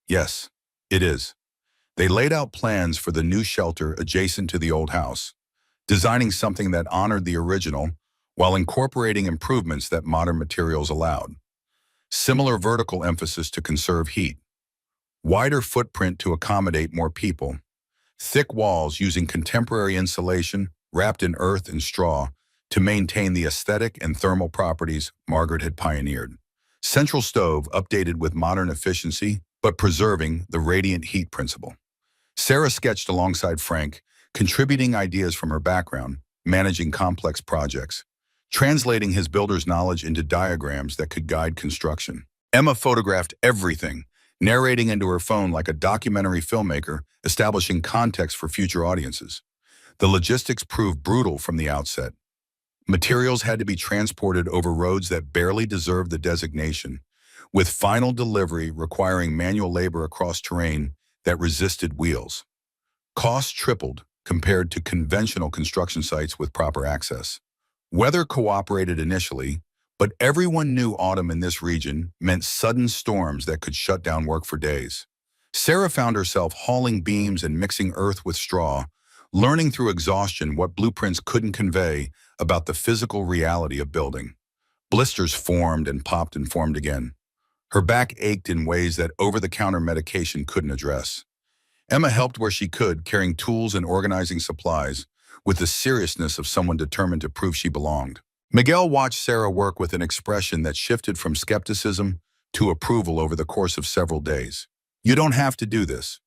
Yes, it is. They laid out plans for the new shelter adjacent to the old house, designing something that honored the original while incorporating improvements that modern materials allowed. Similar vertical emphasis to conserve heat. Wider footprint to accommodate more people. Thick walls using contemporary insulation wrapped in earth and straw to maintain the aesthetic and thermal properties Margaret had pioneered. Central stove updated with modern efficiency, but preserving the radiant heat principle. Sarah sketched alongside Frank, contributing ideas from her background, managing complex projects, translating his builder's knowledge into diagrams that could guide construction. Emma photographed everything, narrating into her phone like a documentary filmmaker, establishing context for future audiences. The logistics proved brutal from the outset. Materials had to be transported over roads that barely deserved the designation, with final delivery requiring manual labor across terrain that resisted wheels. Costs tripled compared to conventional construction sites with proper access. Weather cooperated initially, but everyone knew autumn in this region meant sudden storms that could shut down work for days. Sarah found herself hauling beams and mixing earth with straw, learning through exhaustion what blueprints couldn't convey about the physical reality of building. Blisters formed and popped and formed again. Her back ached in ways that over-the-counter medication couldn't address. Emma helped where she could, carrying tools and organizing supplies, with the seriousness of someone determined to prove she belonged. Miguel watched Sarah work with an expression that shifted from skepticism to approval over the course of several days. You don't have to do this.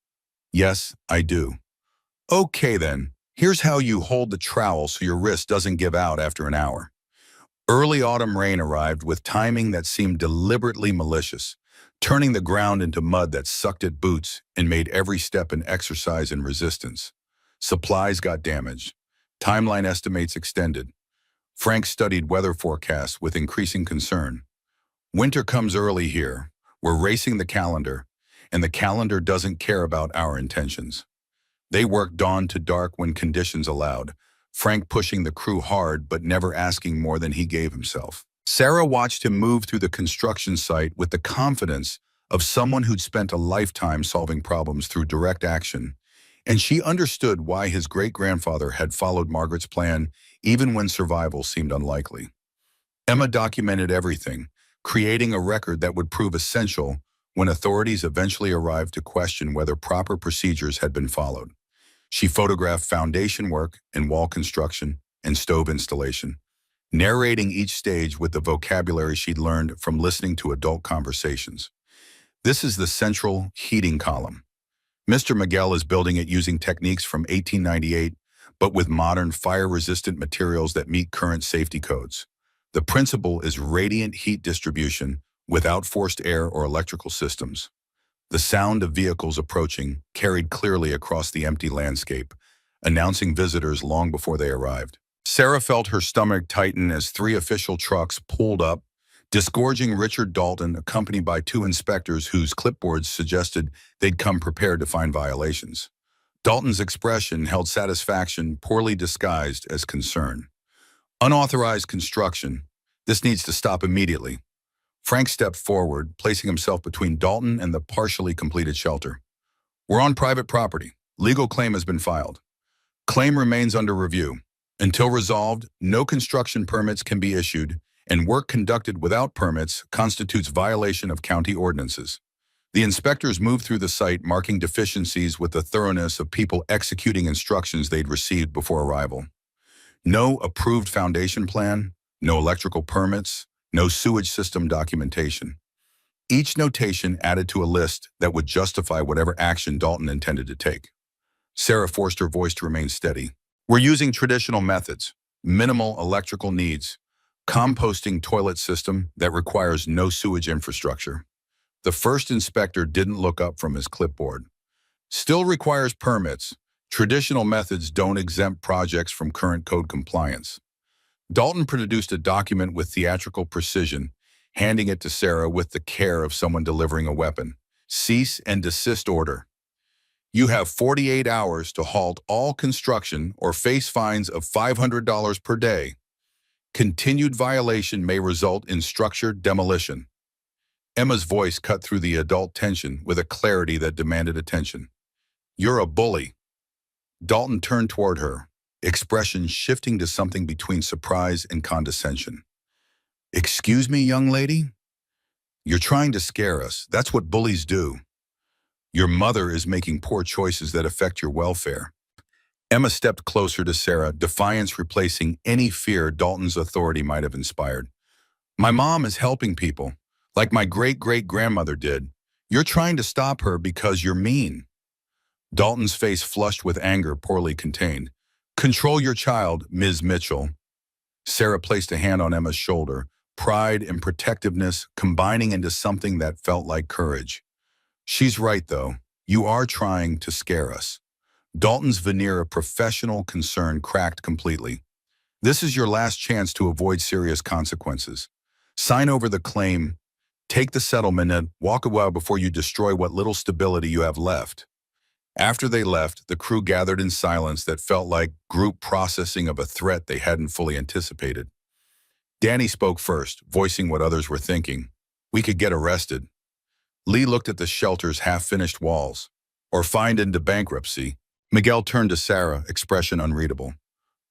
Yes, I do. Okay then, here's how you hold the trowel so your wrist doesn't give out after an hour. Early autumn rain arrived with timing that seemed deliberately malicious, turning the ground into mud that sucked at boots and made every step an exercise in resistance. Supplies got damaged. Timeline estimates extended. Frank studied weather forecasts with increasing concern. Winter comes early here. We're racing the calendar, and the calendar doesn't care about our intentions. They worked dawn to dark when conditions allowed, Frank pushing the crew hard but never asking more than he gave himself. Sarah watched him move through the construction site with the confidence of someone who'd spent a lifetime solving problems through direct action, and she understood why his great-grandfather had followed Margaret's plan even when survival seemed unlikely. Emma documented everything, creating a record that would prove essential when authorities eventually arrived to question whether proper procedures had been followed. She photographed foundation work and wall construction and stove installation, narrating each stage with the vocabulary she'd learned from listening to adult conversations. This is the central heating column. Mr. Miguel is building it using techniques from 1898, but with modern fire-resistant materials that meet current safety codes. The principle is radiant heat distribution without forced air or electrical systems. The sound of vehicles approaching carried clearly across the empty landscape, announcing visitors long before they arrived. Sarah felt her stomach tighten as 3 official trucks pulled up, disgorging Richard Dalton, accompanied by 2 inspectors whose clipboards suggested they'd come prepared to find violations. Dalton's expression held satisfaction poorly disguised as concern. Unauthorized construction. This needs to stop immediately. Frank stepped forward, placing himself between Dalton and the partially completed shelter. We're on private property. Legal claim has been filed. Claim remains under review. Until resolved, no construction permits can be issued, and work conducted without permits constitutes violation of county ordinances. The inspectors moved through the site, marking deficiencies with the thoroughness of people executing instructions they'd received before arrival. No approved foundation plan, no electrical permits, no sewage system documentation. Each notation added to a list that would justify whatever action Dalton intended to take. Sarah forced her voice to remain steady. We're using traditional methods, minimal electrical needs, composting toilet system that requires no sewage infrastructure. The first inspector didn't look up from his clipboard. Still requires permits. Traditional methods don't exempt projects from current code compliance. Dalton produced a document with theatrical precision, handing it to Sarah with the care of someone delivering a weapon. Cease and desist order. You have 48 hours to halt all construction or face fines of $500 per day. Continued violation may result in structured demolition. Emma's voice cut through the adult tension with a clarity that demanded attention. You're a bully. Dalton turned toward her, expression shifting to something between surprise and condescension. Excuse me, young lady? You're trying to scare us. That's what bullies do. Your mother is making poor choices that affect your welfare. Emma stepped closer to Sarah, defiance replacing any fear Dalton's authority might have inspired. My mom is helping people, like my great-great-grandmother did. You're trying to stop her because you're mean. Dalton's face flushed with anger poorly contained. Control your child, Ms. Mitchell. Sarah placed a hand on Emma's shoulder, pride and protectiveness combining into something that felt like courage. She's right, though. You are trying to scare us. Dalton's veneer of professional concern cracked completely. This is your last chance to avoid serious consequences. Sign over the claim, take the settlement, and walk away before you destroy what little stability you have left. After they left, the crew gathered in silence that felt like group processing of a threat they hadn't fully anticipated. Danny spoke first, voicing what others were thinking. We could get arrested. Lee looked at the shelter's half-finished walls. Or fined into bankruptcy. Miguel turned to Sarah, expression unreadable.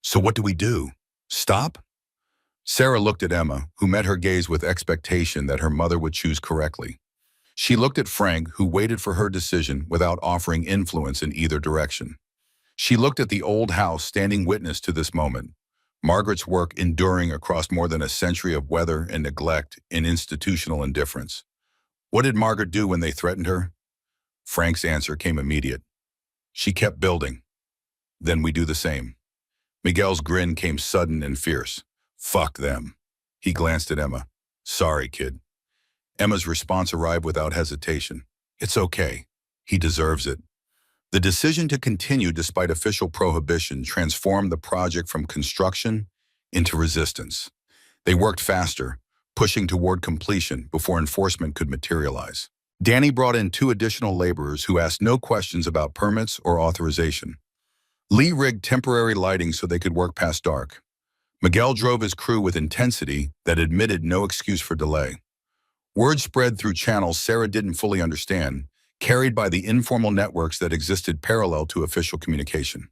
So what do we do? Stop? Sarah looked at Emma, who met her gaze with expectation that her mother would choose correctly. She looked at Frank, who waited for her decision without offering influence in either direction. She looked at the old house standing witness to this moment, Margaret's work enduring across more than a century of weather and neglect and institutional indifference. What did Margaret do when they threatened her? Frank's answer came immediate. She kept building. Then we do the same. Miguel's grin came sudden and fierce. Fuck them. He glanced at Emma. Sorry, kid. Emma's response arrived without hesitation. It's okay. He deserves it. The decision to continue despite official prohibition transformed the project from construction into resistance. They worked faster, pushing toward completion before enforcement could materialize. Danny brought in 2 additional laborers who asked no questions about permits or authorization. Lee rigged temporary lighting so they could work past dark. Miguel drove his crew with intensity that admitted no excuse for delay. Word spread through channels Sarah didn't fully understand, carried by the informal networks that existed parallel to official communication.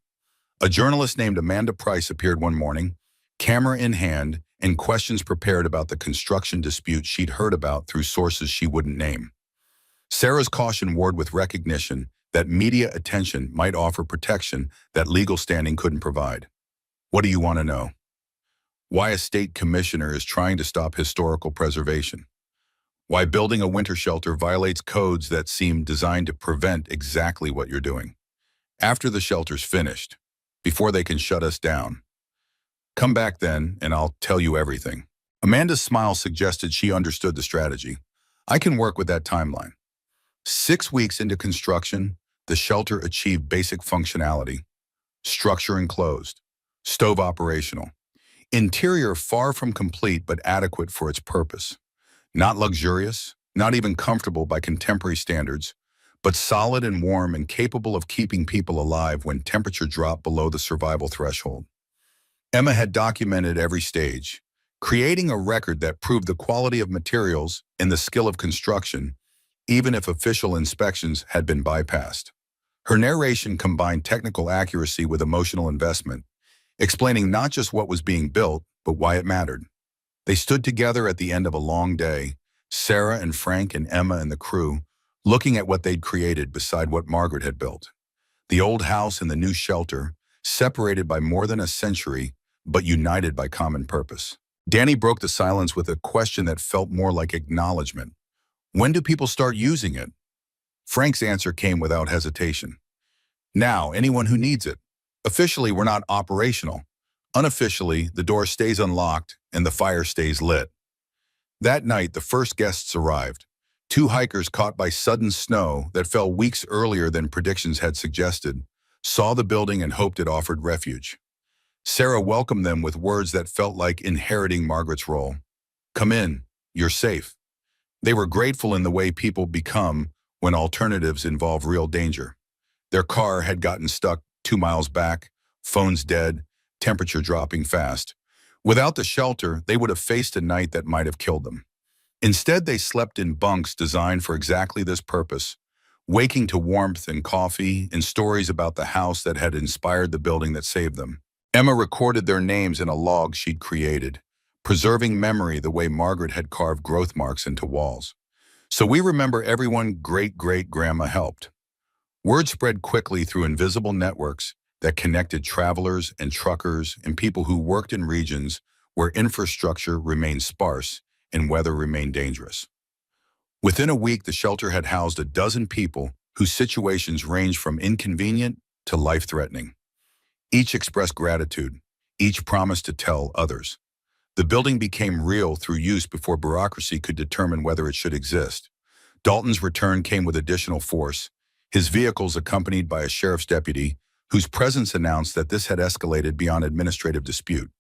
A journalist named Amanda Price appeared one morning, camera in hand, and questions prepared about the construction dispute she'd heard about through sources she wouldn't name. Sarah's caution warred with recognition that media attention might offer protection that legal standing couldn't provide. What do you want to know? Why a state commissioner is trying to stop historical preservation. Why building a winter shelter violates codes that seem designed to prevent exactly what you're doing. After the shelter's finished, before they can shut us down. Come back then, and I'll tell you everything. Amanda's smile suggested she understood the strategy. I can work with that timeline. 6 weeks into construction, the shelter achieved basic functionality. Structure enclosed. Stove operational. Interior far from complete but adequate for its purpose. Not luxurious, not even comfortable by contemporary standards, but solid and warm and capable of keeping people alive when temperature dropped below the survival threshold. Emma had documented every stage, creating a record that proved the quality of materials and the skill of construction, even if official inspections had been bypassed. Her narration combined technical accuracy with emotional investment, explaining not just what was being built, but why it mattered. They stood together at the end of a long day, Sarah and Frank and Emma and the crew, looking at what they'd created beside what Margaret had built. The old house and the new shelter, separated by more than a century, but united by common purpose. Danny broke the silence with a question that felt more like acknowledgement. When do people start using it? Frank's answer came without hesitation. Now, anyone who needs it. Officially, we're not operational. Unofficially, the door stays unlocked and the fire stays lit. That night, the first guests arrived. 2 hikers caught by sudden snow that fell weeks earlier than predictions had suggested, saw the building and hoped it offered refuge. Sarah welcomed them with words that felt like inheriting Margaret's role. Come in, you're safe. They were grateful in the way people become when alternatives involve real danger. Their car had gotten stuck 2 miles back, phones dead, temperature dropping fast. Without the shelter, they would have faced a night that might have killed them. Instead, they slept in bunks designed for exactly this purpose, waking to warmth and coffee and stories about the house that had inspired the building that saved them. Emma recorded their names in a log she'd created, preserving memory the way Margaret had carved growth marks into walls. So we remember everyone great-great-grandma helped. Word spread quickly through invisible networks that connected travelers and truckers and people who worked in regions where infrastructure remained sparse and weather remained dangerous. Within a week, the shelter had housed a dozen people whose situations ranged from inconvenient to life-threatening. Each expressed gratitude, each promised to tell others. The building became real through use before bureaucracy could determine whether it should exist. Dalton's return came with additional force, his vehicles accompanied by a sheriff's deputy whose presence announced that this had escalated beyond administrative dispute.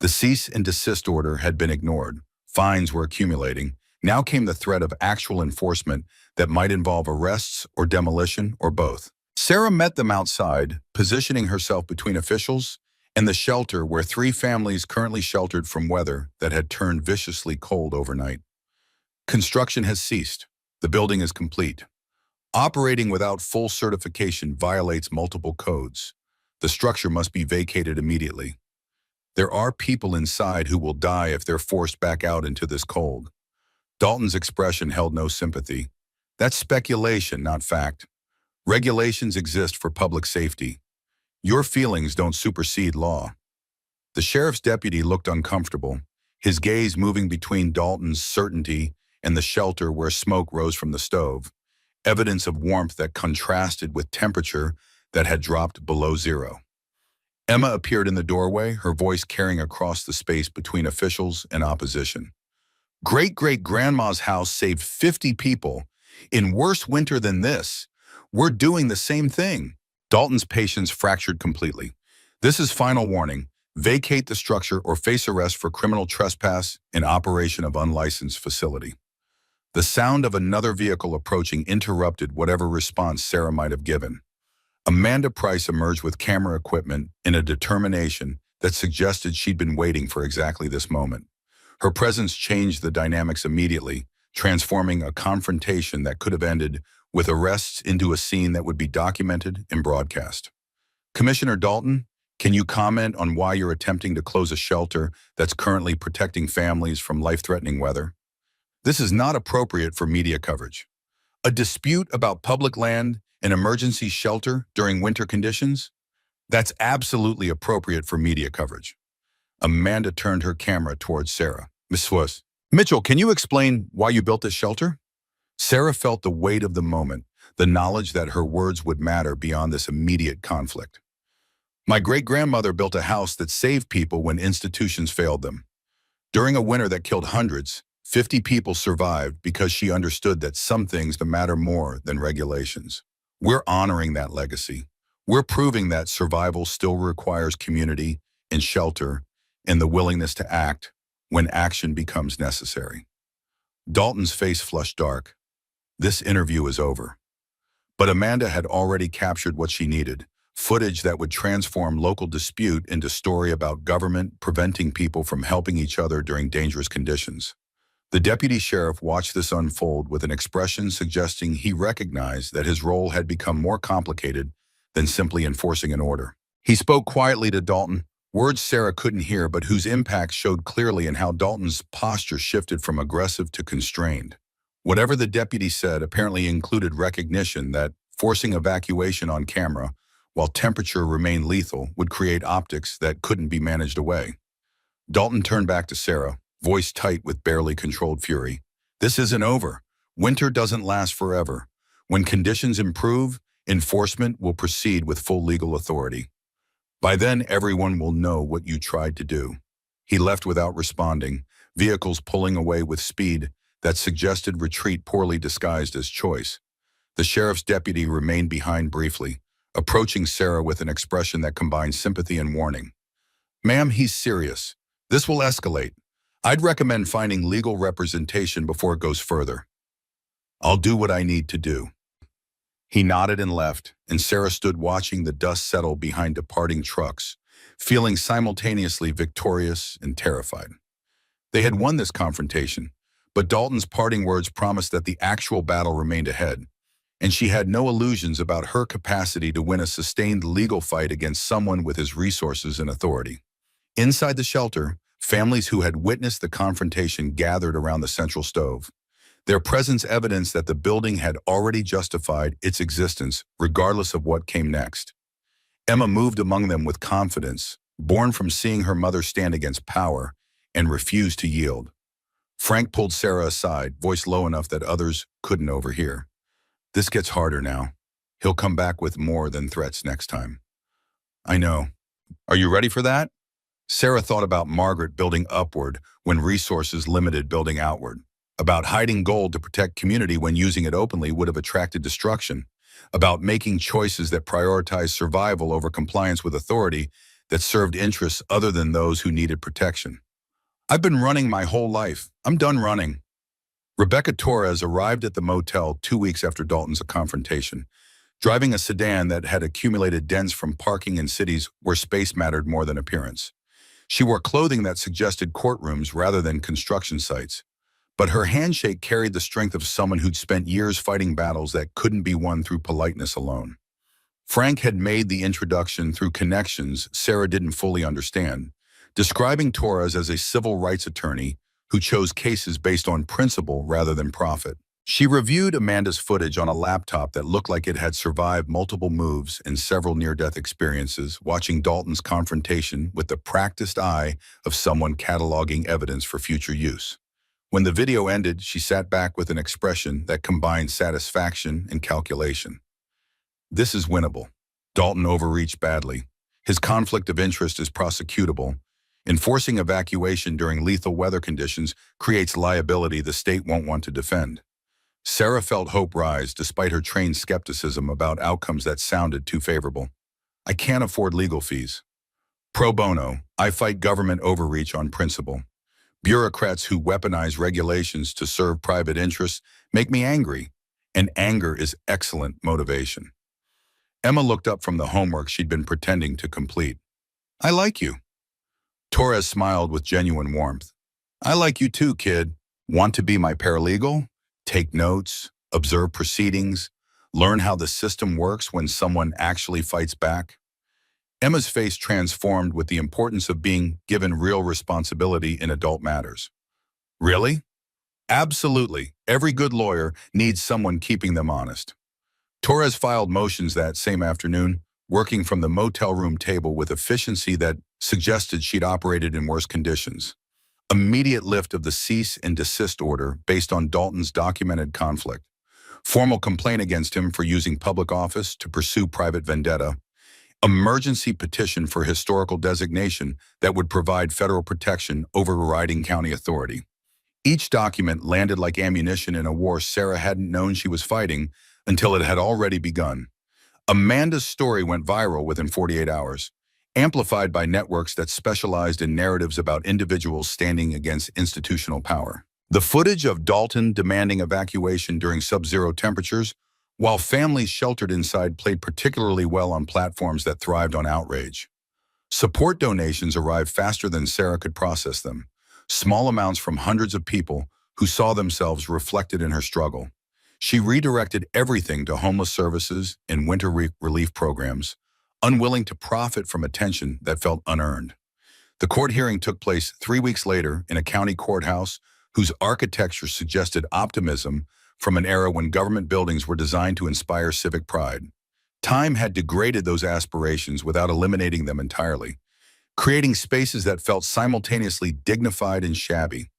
The cease and desist order had been ignored. Fines were accumulating. Now came the threat of actual enforcement that might involve arrests or demolition or both. Sarah met them outside, positioning herself between officials and the shelter where 3 families currently sheltered from weather that had turned viciously cold overnight. Construction has ceased. The building is complete. Operating without full certification violates multiple codes. The structure must be vacated immediately. There are people inside who will die if they're forced back out into this cold. Dalton's expression held no sympathy. That's speculation, not fact. Regulations exist for public safety. Your feelings don't supersede law. The sheriff's deputy looked uncomfortable, his gaze moving between Dalton's certainty and the shelter where smoke rose from the stove, evidence of warmth that contrasted with temperature that had dropped below zero. Emma appeared in the doorway, her voice carrying across the space between officials and opposition. Great-great-grandma's house saved 50 people. In worse winter than this, we're doing the same thing. Dalton's patience fractured completely. This is final warning. Vacate the structure or face arrest for criminal trespass in operation of unlicensed facility. The sound of another vehicle approaching interrupted whatever response Sarah might have given. Amanda Price emerged with camera equipment in a determination that suggested she'd been waiting for exactly this moment. Her presence changed the dynamics immediately, transforming a confrontation that could have ended with arrests into a scene that would be documented and broadcast. Commissioner Dalton, can you comment on why you're attempting to close a shelter that's currently protecting families from life-threatening weather? This is not appropriate for media coverage. A dispute about public land and emergency shelter during winter conditions? That's absolutely appropriate for media coverage. Amanda turned her camera towards Sarah. Miss Swiss. Mitchell, can you explain why you built this shelter? Sarah felt the weight of the moment, the knowledge that her words would matter beyond this immediate conflict. My great-grandmother built a house that saved people when institutions failed them. During a winter that killed hundreds, 50 people survived because she understood that some things matter more than regulations. We're honoring that legacy. We're proving that survival still requires community and shelter and the willingness to act when action becomes necessary. Dalton's face flushed dark. This interview is over. But Amanda had already captured what she needed, footage that would transform local dispute into story about government preventing people from helping each other during dangerous conditions. The deputy sheriff watched this unfold with an expression suggesting he recognized that his role had become more complicated than simply enforcing an order. He spoke quietly to Dalton, words Sarah couldn't hear but whose impact showed clearly in how Dalton's posture shifted from aggressive to constrained. Whatever the deputy said apparently included recognition that forcing evacuation on camera while temperature remained lethal would create optics that couldn't be managed away. Dalton turned back to Sarah, voice tight with barely controlled fury. This isn't over. Winter doesn't last forever. When conditions improve, enforcement will proceed with full legal authority. By then, everyone will know what you tried to do. He left without responding, vehicles pulling away with speed that suggested retreat poorly disguised as choice. The sheriff's deputy remained behind briefly, approaching Sarah with an expression that combined sympathy and warning. Ma'am, he's serious. This will escalate. I'd recommend finding legal representation before it goes further. I'll do what I need to do. He nodded and left, and Sarah stood watching the dust settle behind departing trucks, feeling simultaneously victorious and terrified. They had won this confrontation, but Dalton's parting words promised that the actual battle remained ahead, and she had no illusions about her capacity to win a sustained legal fight against someone with his resources and authority. Inside the shelter, families who had witnessed the confrontation gathered around the central stove. Their presence evidenced that the building had already justified its existence, regardless of what came next. Emma moved among them with confidence, born from seeing her mother stand against power, and refused to yield. Frank pulled Sarah aside, voice low enough that others couldn't overhear. This gets harder now. He'll come back with more than threats next time. I know. Are you ready for that? Sarah thought about Margaret building upward when resources limited building outward, about hiding gold to protect community when using it openly would have attracted destruction, about making choices that prioritized survival over compliance with authority that served interests other than those who needed protection. I've been running my whole life. I'm done running. Rebecca Torres arrived at the motel 2 weeks after Dalton's confrontation, driving a sedan that had accumulated dents from parking in cities where space mattered more than appearance. She wore clothing that suggested courtrooms rather than construction sites, but her handshake carried the strength of someone who'd spent years fighting battles that couldn't be won through politeness alone. Frank had made the introduction through connections Sarah didn't fully understand, describing Torres as a civil rights attorney who chose cases based on principle rather than profit. She reviewed Amanda's footage on a laptop that looked like it had survived multiple moves and several near-death experiences, watching Dalton's confrontation with the practiced eye of someone cataloging evidence for future use. When the video ended, she sat back with an expression that combined satisfaction and calculation. This is winnable. Dalton overreached badly. His conflict of interest is prosecutable. Enforcing evacuation during lethal weather conditions creates liability the state won't want to defend. Sarah felt hope rise despite her trained skepticism about outcomes that sounded too favorable. I can't afford legal fees. Pro bono, I fight government overreach on principle. Bureaucrats who weaponize regulations to serve private interests make me angry, and anger is excellent motivation. Emma looked up from the homework she'd been pretending to complete. I like you. Torres smiled with genuine warmth. I like you too, kid. Want to be my paralegal? Take notes, observe proceedings, learn how the system works when someone actually fights back. Emma's face transformed with the importance of being given real responsibility in adult matters. Really? Absolutely. Every good lawyer needs someone keeping them honest. Torres filed motions that same afternoon, working from the motel room table with efficiency that suggested she'd operated in worse conditions. Immediate lift of the cease and desist order based on Dalton's documented conflict. Formal complaint against him for using public office to pursue private vendetta. Emergency petition for historical designation that would provide federal protection overriding county authority. Each document landed like ammunition in a war Sarah hadn't known she was fighting until it had already begun. Amanda's story went viral within 48 hours, amplified by networks that specialized in narratives about individuals standing against institutional power. The footage of Dalton demanding evacuation during sub-zero temperatures, while families sheltered inside, played particularly well on platforms that thrived on outrage. Support donations arrived faster than Sarah could process them, small amounts from hundreds of people who saw themselves reflected in her struggle. She redirected everything to homeless services and winter relief programs, unwilling to profit from attention that felt unearned. The court hearing took place 3 weeks later in a county courthouse whose architecture suggested optimism from an era when government buildings were designed to inspire civic pride. Time had degraded those aspirations without eliminating them entirely, creating spaces that felt simultaneously dignified and shabby.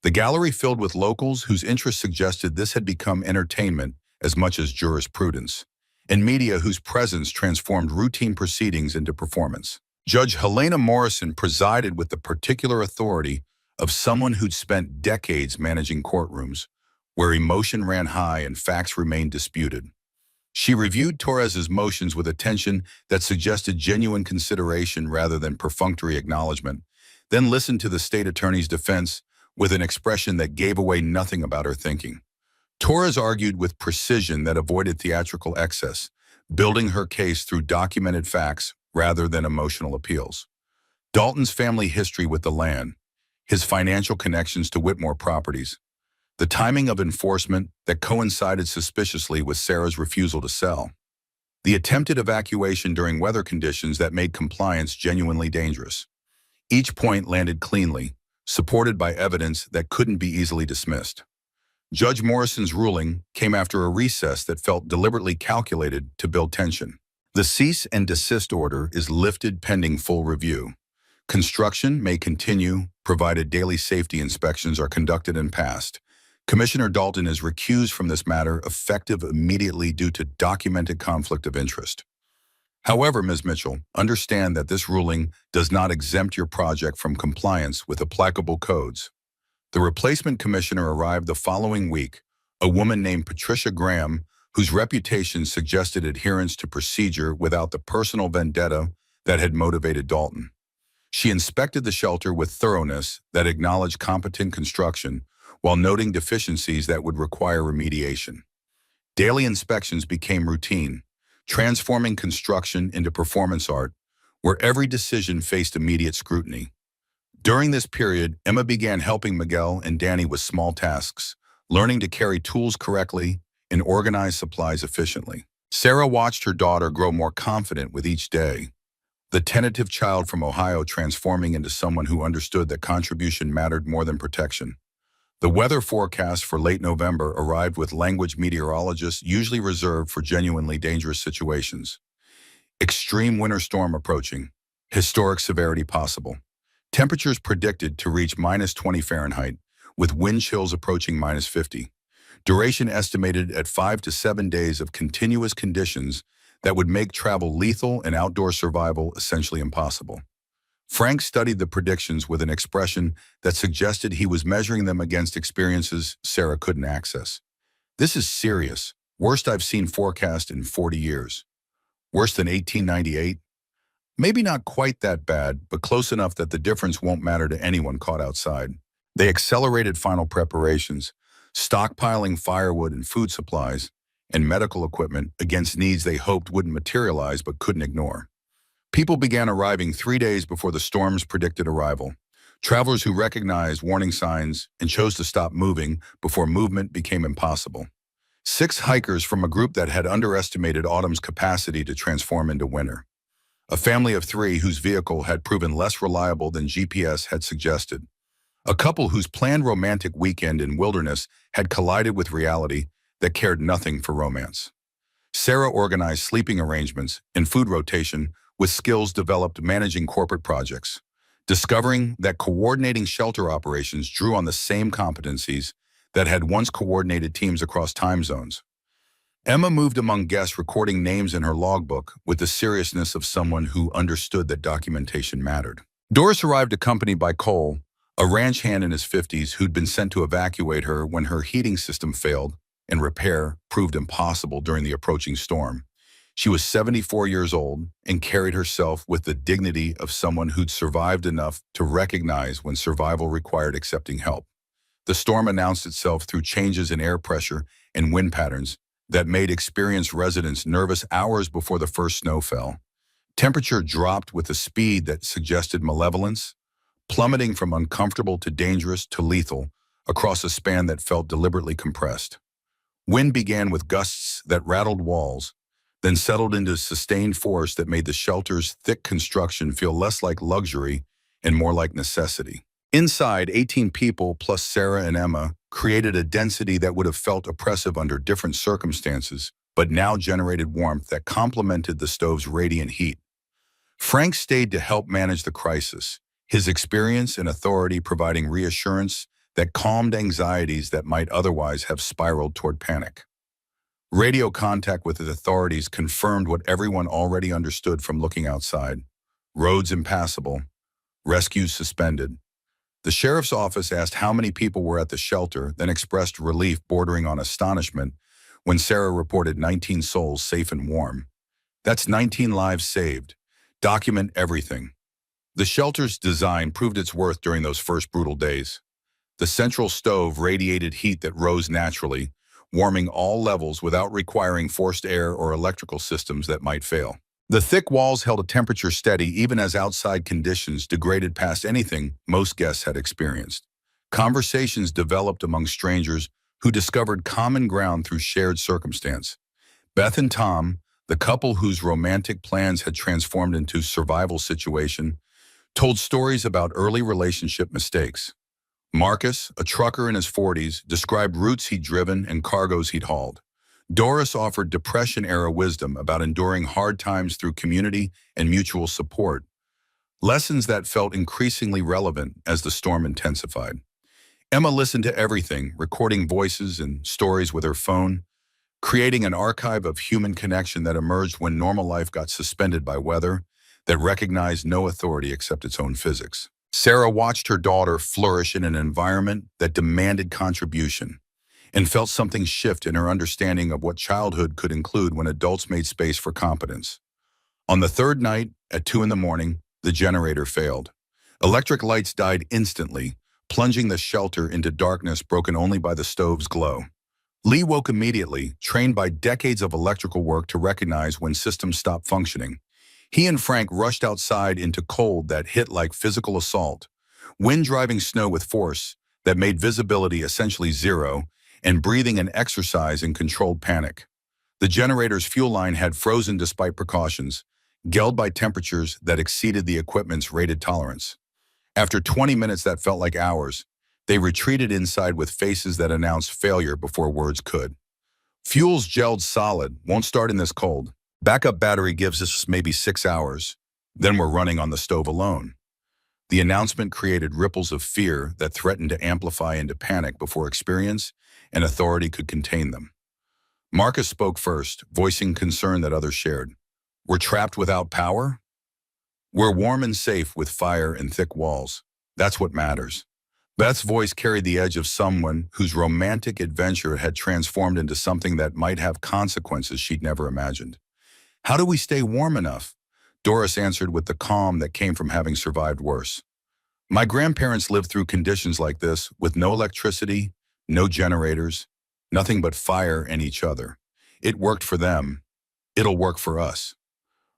The gallery filled with locals whose interests suggested this had become entertainment as much as jurisprudence, and media whose presence transformed routine proceedings into performance. Judge Helena Morrison presided with the particular authority of someone who'd spent decades managing courtrooms, where emotion ran high and facts remained disputed. She reviewed Torres's motions with attention that suggested genuine consideration rather than perfunctory acknowledgement, then listened to the state attorney's defense with an expression that gave away nothing about her thinking. Torres argued with precision that avoided theatrical excess, building her case through documented facts rather than emotional appeals. Dalton's family history with the land, his financial connections to Whitmore properties, the timing of enforcement that coincided suspiciously with Sarah's refusal to sell, the attempted evacuation during weather conditions that made compliance genuinely dangerous. Each point landed cleanly, supported by evidence that couldn't be easily dismissed. Judge Morrison's ruling came after a recess that felt deliberately calculated to build tension. The cease and desist order is lifted pending full review. Construction may continue, provided daily safety inspections are conducted and passed. Commissioner Dalton is recused from this matter effective immediately due to documented conflict of interest. However, Ms. Mitchell, understand that this ruling does not exempt your project from compliance with applicable codes. The replacement commissioner arrived the following week, a woman named Patricia Graham, whose reputation suggested adherence to procedure without the personal vendetta that had motivated Dalton. She inspected the shelter with thoroughness that acknowledged competent construction while noting deficiencies that would require remediation. Daily inspections became routine, transforming construction into performance art, where every decision faced immediate scrutiny. During this period, Emma began helping Miguel and Danny with small tasks, learning to carry tools correctly and organize supplies efficiently. Sarah watched her daughter grow more confident with each day, the tentative child from Ohio transforming into someone who understood that contribution mattered more than protection. The weather forecast for late November arrived with language meteorologists usually reserved for genuinely dangerous situations. Extreme winter storm approaching. Historic severity possible. Temperatures predicted to reach -20 Fahrenheit, with wind chills approaching -50. Duration estimated at 5 to 7 days of continuous conditions that would make travel lethal and outdoor survival essentially impossible. Frank studied the predictions with an expression that suggested he was measuring them against experiences Sarah couldn't access. This is serious. Worst I've seen forecast in 40 years. Worse than 1898? Maybe not quite that bad, but close enough that the difference won't matter to anyone caught outside. They accelerated final preparations, stockpiling firewood and food supplies and medical equipment against needs they hoped wouldn't materialize but couldn't ignore. People began arriving 3 days before the storm's predicted arrival. Travelers who recognized warning signs and chose to stop moving before movement became impossible. 6 hikers from a group that had underestimated autumn's capacity to transform into winter. A family of 3 whose vehicle had proven less reliable than GPS had suggested. A couple whose planned romantic weekend in wilderness had collided with reality that cared nothing for romance. Sarah organized sleeping arrangements and food rotation with skills developed managing corporate projects, discovering that coordinating shelter operations drew on the same competencies that had once coordinated teams across time zones. Emma moved among guests, recording names in her logbook with the seriousness of someone who understood that documentation mattered. Doris arrived accompanied by Cole, a ranch hand in his 50s who'd been sent to evacuate her when her heating system failed and repair proved impossible during the approaching storm. She was 74 years old and carried herself with the dignity of someone who'd survived enough to recognize when survival required accepting help. The storm announced itself through changes in air pressure and wind patterns that made experienced residents nervous hours before the first snow fell. Temperature dropped with a speed that suggested malevolence, plummeting from uncomfortable to dangerous to lethal across a span that felt deliberately compressed. Wind began with gusts that rattled walls, then settled into sustained force that made the shelter's thick construction feel less like luxury and more like necessity. Inside, 18 people plus Sarah and Emma created a density that would have felt oppressive under different circumstances, but now generated warmth that complemented the stove's radiant heat. Frank stayed to help manage the crisis, his experience and authority providing reassurance that calmed anxieties that might otherwise have spiraled toward panic. Radio contact with the authorities confirmed what everyone already understood from looking outside. Roads impassable, rescues suspended. The sheriff's office asked how many people were at the shelter, then expressed relief bordering on astonishment when Sarah reported 19 souls safe and warm. That's 19 lives saved. Document everything. The shelter's design proved its worth during those first brutal days. The central stove radiated heat that rose naturally, warming all levels without requiring forced air or electrical systems that might fail. The thick walls held a temperature steady even as outside conditions degraded past anything most guests had experienced. Conversations developed among strangers who discovered common ground through shared circumstance. Beth and Tom, the couple whose romantic plans had transformed into survival situation, told stories about early relationship mistakes. Marcus, a trucker in his 40s, described routes he'd driven and cargoes he'd hauled. Doris offered Depression-era wisdom about enduring hard times through community and mutual support, lessons that felt increasingly relevant as the storm intensified. Emma listened to everything, recording voices and stories with her phone, creating an archive of human connection that emerged when normal life got suspended by weather that recognized no authority except its own physics. Sarah watched her daughter flourish in an environment that demanded contribution, and felt something shift in her understanding of what childhood could include when adults made space for competence. On the third night, at 2 a.m, the generator failed. Electric lights died instantly, plunging the shelter into darkness broken only by the stove's glow. Lee woke immediately, trained by decades of electrical work to recognize when systems stopped functioning. He and Frank rushed outside into cold that hit like physical assault, wind driving snow with force that made visibility essentially zero, and breathing an exercise in controlled panic. The generator's fuel line had frozen despite precautions, gelled by temperatures that exceeded the equipment's rated tolerance. After 20 minutes that felt like hours, they retreated inside with faces that announced failure before words could. Fuel's gelled solid, won't start in this cold. Backup battery gives us maybe 6 hours. Then we're running on the stove alone. The announcement created ripples of fear that threatened to amplify into panic before experience and authority could contain them. Marcus spoke first, voicing concern that others shared. We're trapped without power? We're warm and safe with fire and thick walls. That's what matters. Beth's voice carried the edge of someone whose romantic adventure had transformed into something that might have consequences she'd never imagined. How do we stay warm enough? Doris answered with the calm that came from having survived worse. My grandparents lived through conditions like this with no electricity, no generators, nothing but fire and each other. It worked for them. It'll work for us.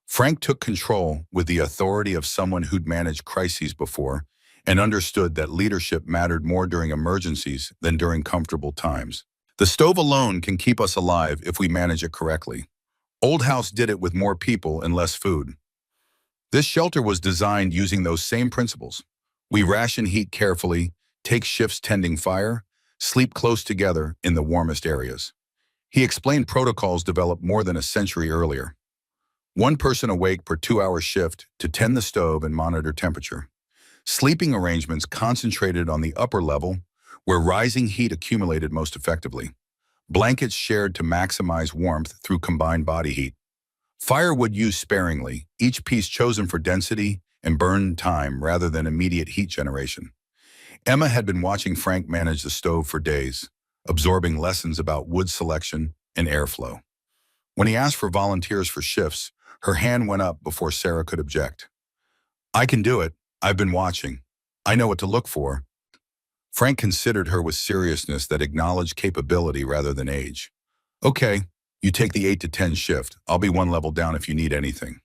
Frank took control with the authority of someone who'd managed crises before and understood that leadership mattered more during emergencies than during comfortable times. The stove alone can keep us alive if we manage it correctly. Old House did it with more people and less food. This shelter was designed using those same principles. We ration heat carefully, take shifts tending fire, sleep close together in the warmest areas. He explained protocols developed more than a century earlier. One person awake per 2-hour shift to tend the stove and monitor temperature. Sleeping arrangements concentrated on the upper level, where rising heat accumulated most effectively. Blankets shared to maximize warmth through combined body heat. Firewood used sparingly, each piece chosen for density and burn time rather than immediate heat generation. Emma had been watching Frank manage the stove for days, absorbing lessons about wood selection and airflow. When he asked for volunteers for shifts, her hand went up before Sarah could object. I can do it. I've been watching. I know what to look for. Frank considered her with seriousness that acknowledged capability rather than age. Okay, you take the 8 to 10 shift. I'll be one level down if you need anything.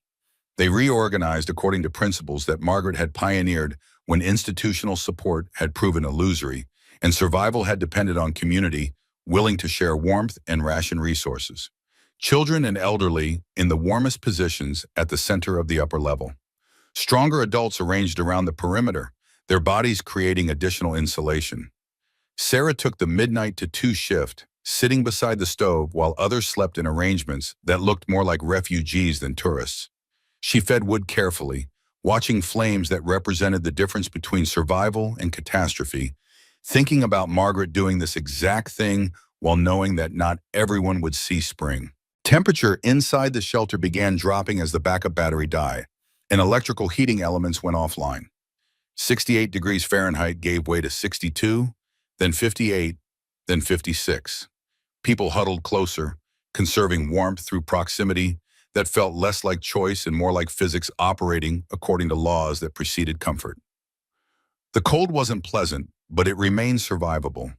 They reorganized according to principles that Margaret had pioneered when institutional support had proven illusory and survival had depended on community willing to share warmth and ration resources. Children and elderly in the warmest positions at the center of the upper level. Stronger adults arranged around the perimeter, their bodies creating additional insulation. Sarah took the midnight to 2 shift, sitting beside the stove while others slept in arrangements that looked more like refugees than tourists. She fed wood carefully, watching flames that represented the difference between survival and catastrophe, thinking about Margaret doing this exact thing while knowing that not everyone would see spring. Temperature inside the shelter began dropping as the backup battery died, and electrical heating elements went offline. 68 degrees Fahrenheit gave way to 62, then 58, then 56. People huddled closer, conserving warmth through proximity that felt less like choice and more like physics operating according to laws that preceded comfort. The cold wasn't pleasant, but it remained survivable.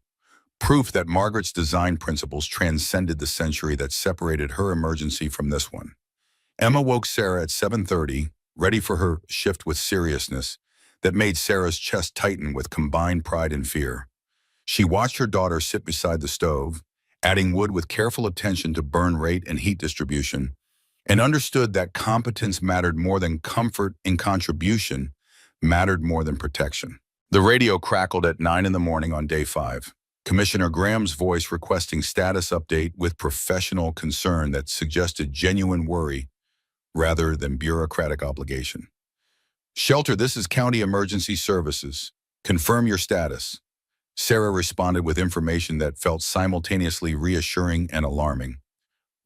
Proof that Margaret's design principles transcended the century that separated her emergency from this one. Emma woke Sarah at 7:30, ready for her shift with seriousness that made Sarah's chest tighten with combined pride and fear. She watched her daughter sit beside the stove, adding wood with careful attention to burn rate and heat distribution, and understood that competence mattered more than comfort and contribution mattered more than protection. The radio crackled at 9 in the morning on day 5. Commissioner Graham's voice requesting status update with professional concern that suggested genuine worry rather than bureaucratic obligation. Shelter, this is County Emergency Services. Confirm your status. Sarah responded with information that felt simultaneously reassuring and alarming.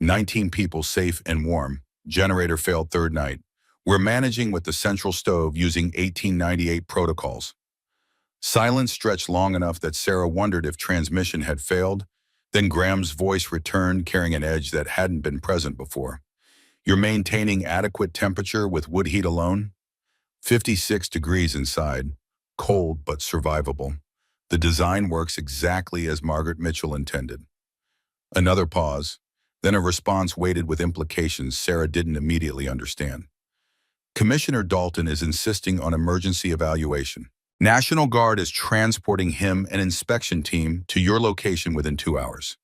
19 people safe and warm. Generator failed 3rd night. We're managing with the central stove using 1898 protocols. Silence stretched long enough that Sarah wondered if transmission had failed. Then Graham's voice returned, carrying an edge that hadn't been present before. You're maintaining adequate temperature with wood heat alone? 56 degrees inside, cold but survivable. The design works exactly as Margaret Mitchell intended. Another pause, then a response waited with implications Sarah didn't immediately understand. Commissioner Dalton is insisting on emergency evaluation. National Guard is transporting him and inspection team to your location within 2 hours.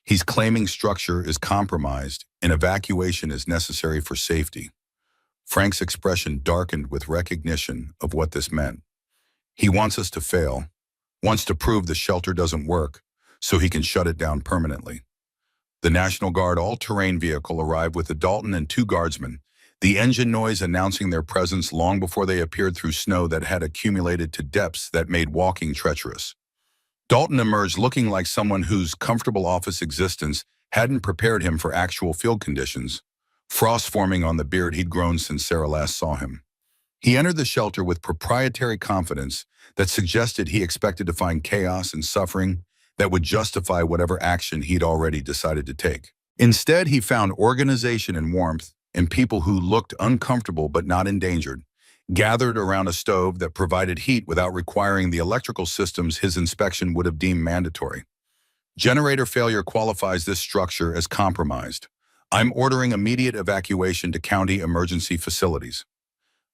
He's claiming structure is compromised and evacuation is necessary for safety. Frank's expression darkened with recognition of what this meant. He wants us to fail, wants to prove the shelter doesn't work, so he can shut it down permanently. The National Guard all-terrain vehicle arrived with a Dalton and 2 guardsmen, the engine noise announcing their presence long before they appeared through snow that had accumulated to depths that made walking treacherous. Dalton emerged looking like someone whose comfortable office existence hadn't prepared him for actual field conditions, frost forming on the beard he'd grown since Sarah last saw him. He entered the shelter with proprietary confidence that suggested he expected to find chaos and suffering that would justify whatever action he'd already decided to take. Instead, he found organization and warmth in people who looked uncomfortable but not endangered, gathered around a stove that provided heat without requiring the electrical systems his inspection would have deemed mandatory. Generator failure qualifies this structure as compromised. I'm ordering immediate evacuation to county emergency facilities.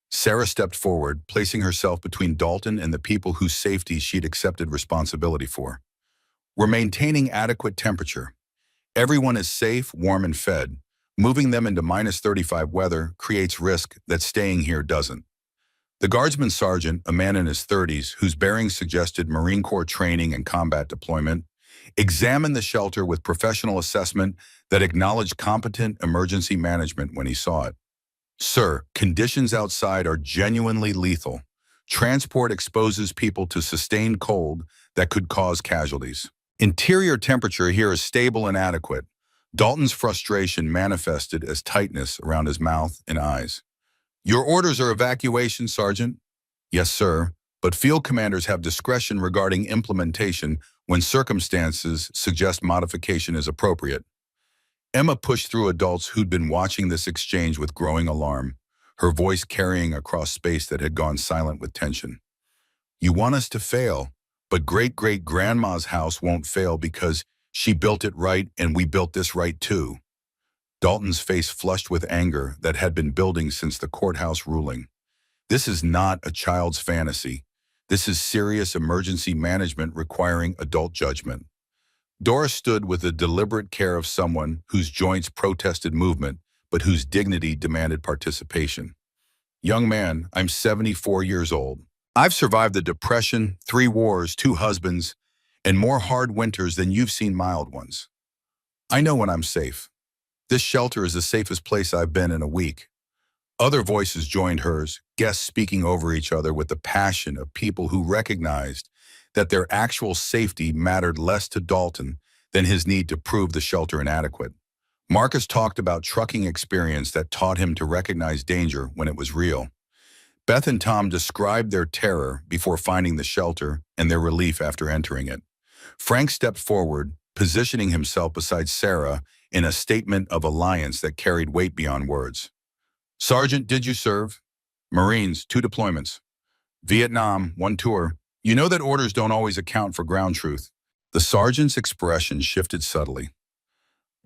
Sarah stepped forward, placing herself between Dalton and the people whose safety she'd accepted responsibility for. We're maintaining adequate temperature. Everyone is safe, warm, and fed. Moving them into -35 weather creates risk that staying here doesn't. The guardsman sergeant, a man in his 30s, whose bearings suggested Marine Corps training and combat deployment, examined the shelter with professional assessment that acknowledged competent emergency management when he saw it. Sir, conditions outside are genuinely lethal. Transport exposes people to sustained cold that could cause casualties. Interior temperature here is stable and adequate. Dalton's frustration manifested as tightness around his mouth and eyes. Your orders are evacuation, Sergeant? Yes, sir, but field commanders have discretion regarding implementation when circumstances suggest modification is appropriate. Emma pushed through adults who'd been watching this exchange with growing alarm, her voice carrying across space that had gone silent with tension. You want us to fail, but great-great-grandma's house won't fail because she built it right and we built this right too. Dalton's face flushed with anger that had been building since the courthouse ruling. This is not a child's fantasy. This is serious emergency management requiring adult judgment. Dora stood with the deliberate care of someone whose joints protested movement, but whose dignity demanded participation. Young man, I'm 74 years old. I've survived the Depression, 3 wars, 2 husbands, and more hard winters than you've seen mild ones. I know when I'm safe. This shelter is the safest place I've been in a week. Other voices joined hers, guests speaking over each other with the passion of people who recognized that their actual safety mattered less to Dalton than his need to prove the shelter inadequate. Marcus talked about trucking experience that taught him to recognize danger when it was real. Beth and Tom described their terror before finding the shelter and their relief after entering it. Frank stepped forward, positioning himself beside Sarah in a statement of alliance that carried weight beyond words. Sergeant, did you serve? Marines, 2 deployments. Vietnam, 1 tour. You know that orders don't always account for ground truth. The sergeant's expression shifted subtly.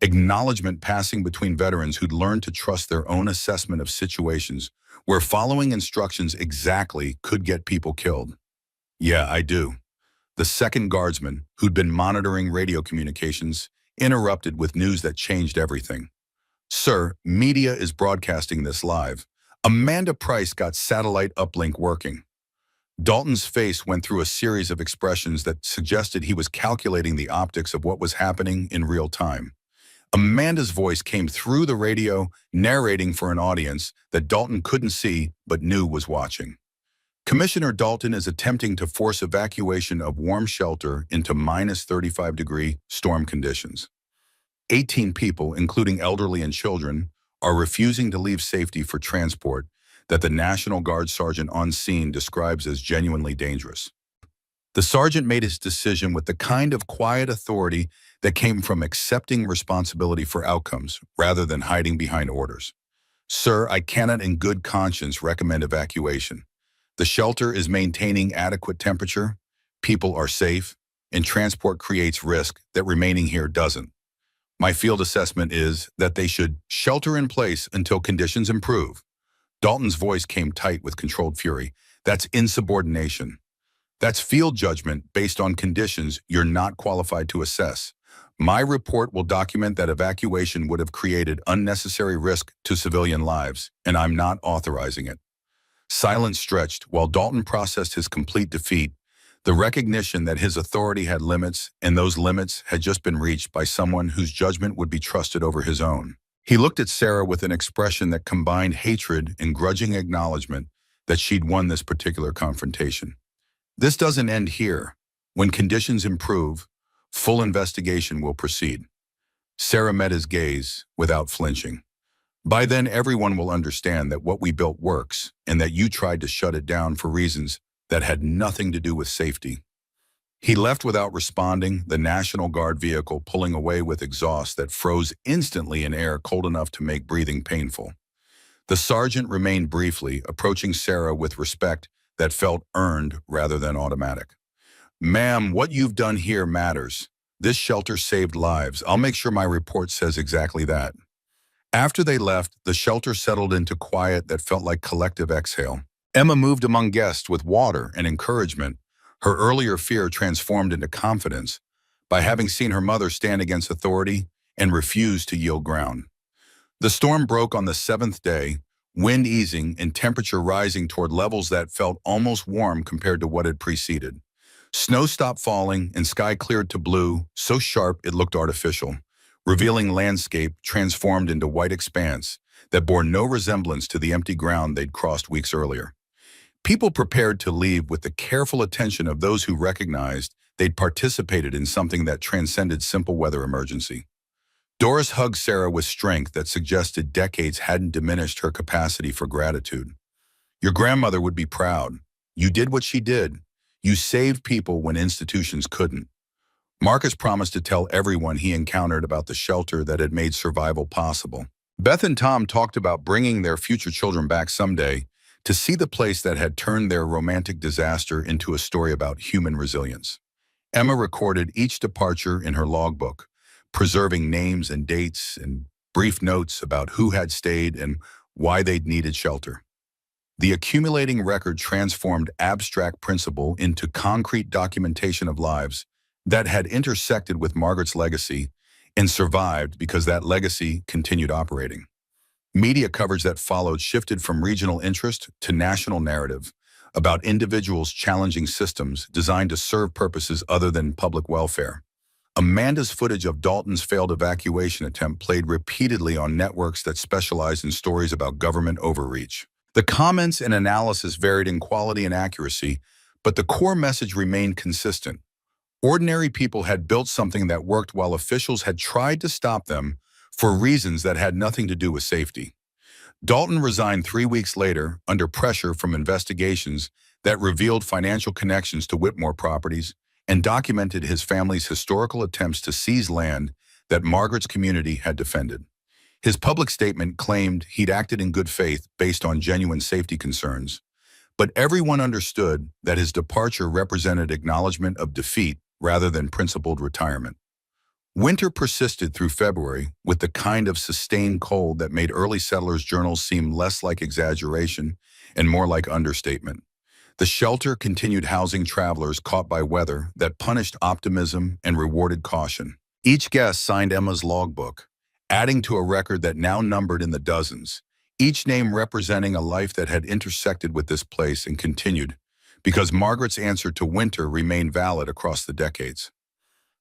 Acknowledgement passing between veterans who'd learned to trust their own assessment of situations where following instructions exactly could get people killed. Yeah, I do. The second guardsman, who'd been monitoring radio communications, interrupted with news that changed everything. Sir, media is broadcasting this live. Amanda Price got satellite uplink working. Dalton's face went through a series of expressions that suggested he was calculating the optics of what was happening in real time. Amanda's voice came through the radio, narrating for an audience that Dalton couldn't see but knew was watching. Commissioner Dalton is attempting to force evacuation of warm shelter into -35-degree storm conditions. 18 people, including elderly and children, are refusing to leave safety for transport that the National Guard sergeant on scene describes as genuinely dangerous. The sergeant made his decision with the kind of quiet authority that came from accepting responsibility for outcomes rather than hiding behind orders. Sir, I cannot in good conscience recommend evacuation. The shelter is maintaining adequate temperature, people are safe, and transport creates risk that remaining here doesn't. My field assessment is that they should shelter in place until conditions improve. Dalton's voice came tight with controlled fury. That's insubordination. That's field judgment based on conditions you're not qualified to assess. My report will document that evacuation would have created unnecessary risk to civilian lives, and I'm not authorizing it. Silence stretched while Dalton processed his complete defeat, the recognition that his authority had limits, and those limits had just been reached by someone whose judgment would be trusted over his own. He looked at Sarah with an expression that combined hatred and grudging acknowledgement that she'd won this particular confrontation. This doesn't end here. When conditions improve, full investigation will proceed. Sarah met his gaze without flinching. By then, everyone will understand that what we built works and that you tried to shut it down for reasons that had nothing to do with safety. He left without responding, the National Guard vehicle pulling away with exhaust that froze instantly in air cold enough to make breathing painful. The sergeant remained briefly, approaching Sarah with respect that felt earned rather than automatic. "Ma'am, what you've done here matters. This shelter saved lives. I'll make sure my report says exactly that." After they left, the shelter settled into quiet that felt like collective exhale. Emma moved among guests with water and encouragement, her earlier fear transformed into confidence by having seen her mother stand against authority and refuse to yield ground. The storm broke on the seventh day, wind easing and temperature rising toward levels that felt almost warm compared to what had preceded. Snow stopped falling and sky cleared to blue, so sharp it looked artificial, revealing landscape transformed into white expanse that bore no resemblance to the empty ground they'd crossed weeks earlier. People prepared to leave with the careful attention of those who recognized they'd participated in something that transcended simple weather emergency. Doris hugged Sarah with strength that suggested decades hadn't diminished her capacity for gratitude. "Your grandmother would be proud. You did what she did. You saved people when institutions couldn't." Marcus promised to tell everyone he encountered about the shelter that had made survival possible. Beth and Tom talked about bringing their future children back someday to see the place that had turned their romantic disaster into a story about human resilience. Emma recorded each departure in her logbook, preserving names and dates and brief notes about who had stayed and why they'd needed shelter. The accumulating record transformed abstract principle into concrete documentation of lives that had intersected with Margaret's legacy and survived because that legacy continued operating. Media coverage that followed shifted from regional interest to national narrative about individuals challenging systems designed to serve purposes other than public welfare. Amanda's footage of Dalton's failed evacuation attempt played repeatedly on networks that specialized in stories about government overreach. The comments and analysis varied in quality and accuracy, but the core message remained consistent. Ordinary people had built something that worked while officials had tried to stop them for reasons that had nothing to do with safety. Dalton resigned 3 weeks later under pressure from investigations that revealed financial connections to Whitmore properties and documented his family's historical attempts to seize land that Margaret's community had defended. His public statement claimed he'd acted in good faith based on genuine safety concerns, but everyone understood that his departure represented acknowledgement of defeat rather than principled retirement. Winter persisted through February with the kind of sustained cold that made early settlers' journals seem less like exaggeration and more like understatement. The shelter continued housing travelers caught by weather that punished optimism and rewarded caution. Each guest signed Emma's logbook, adding to a record that now numbered in the dozens, each name representing a life that had intersected with this place and continued, because Margaret's answer to winter remained valid across the decades.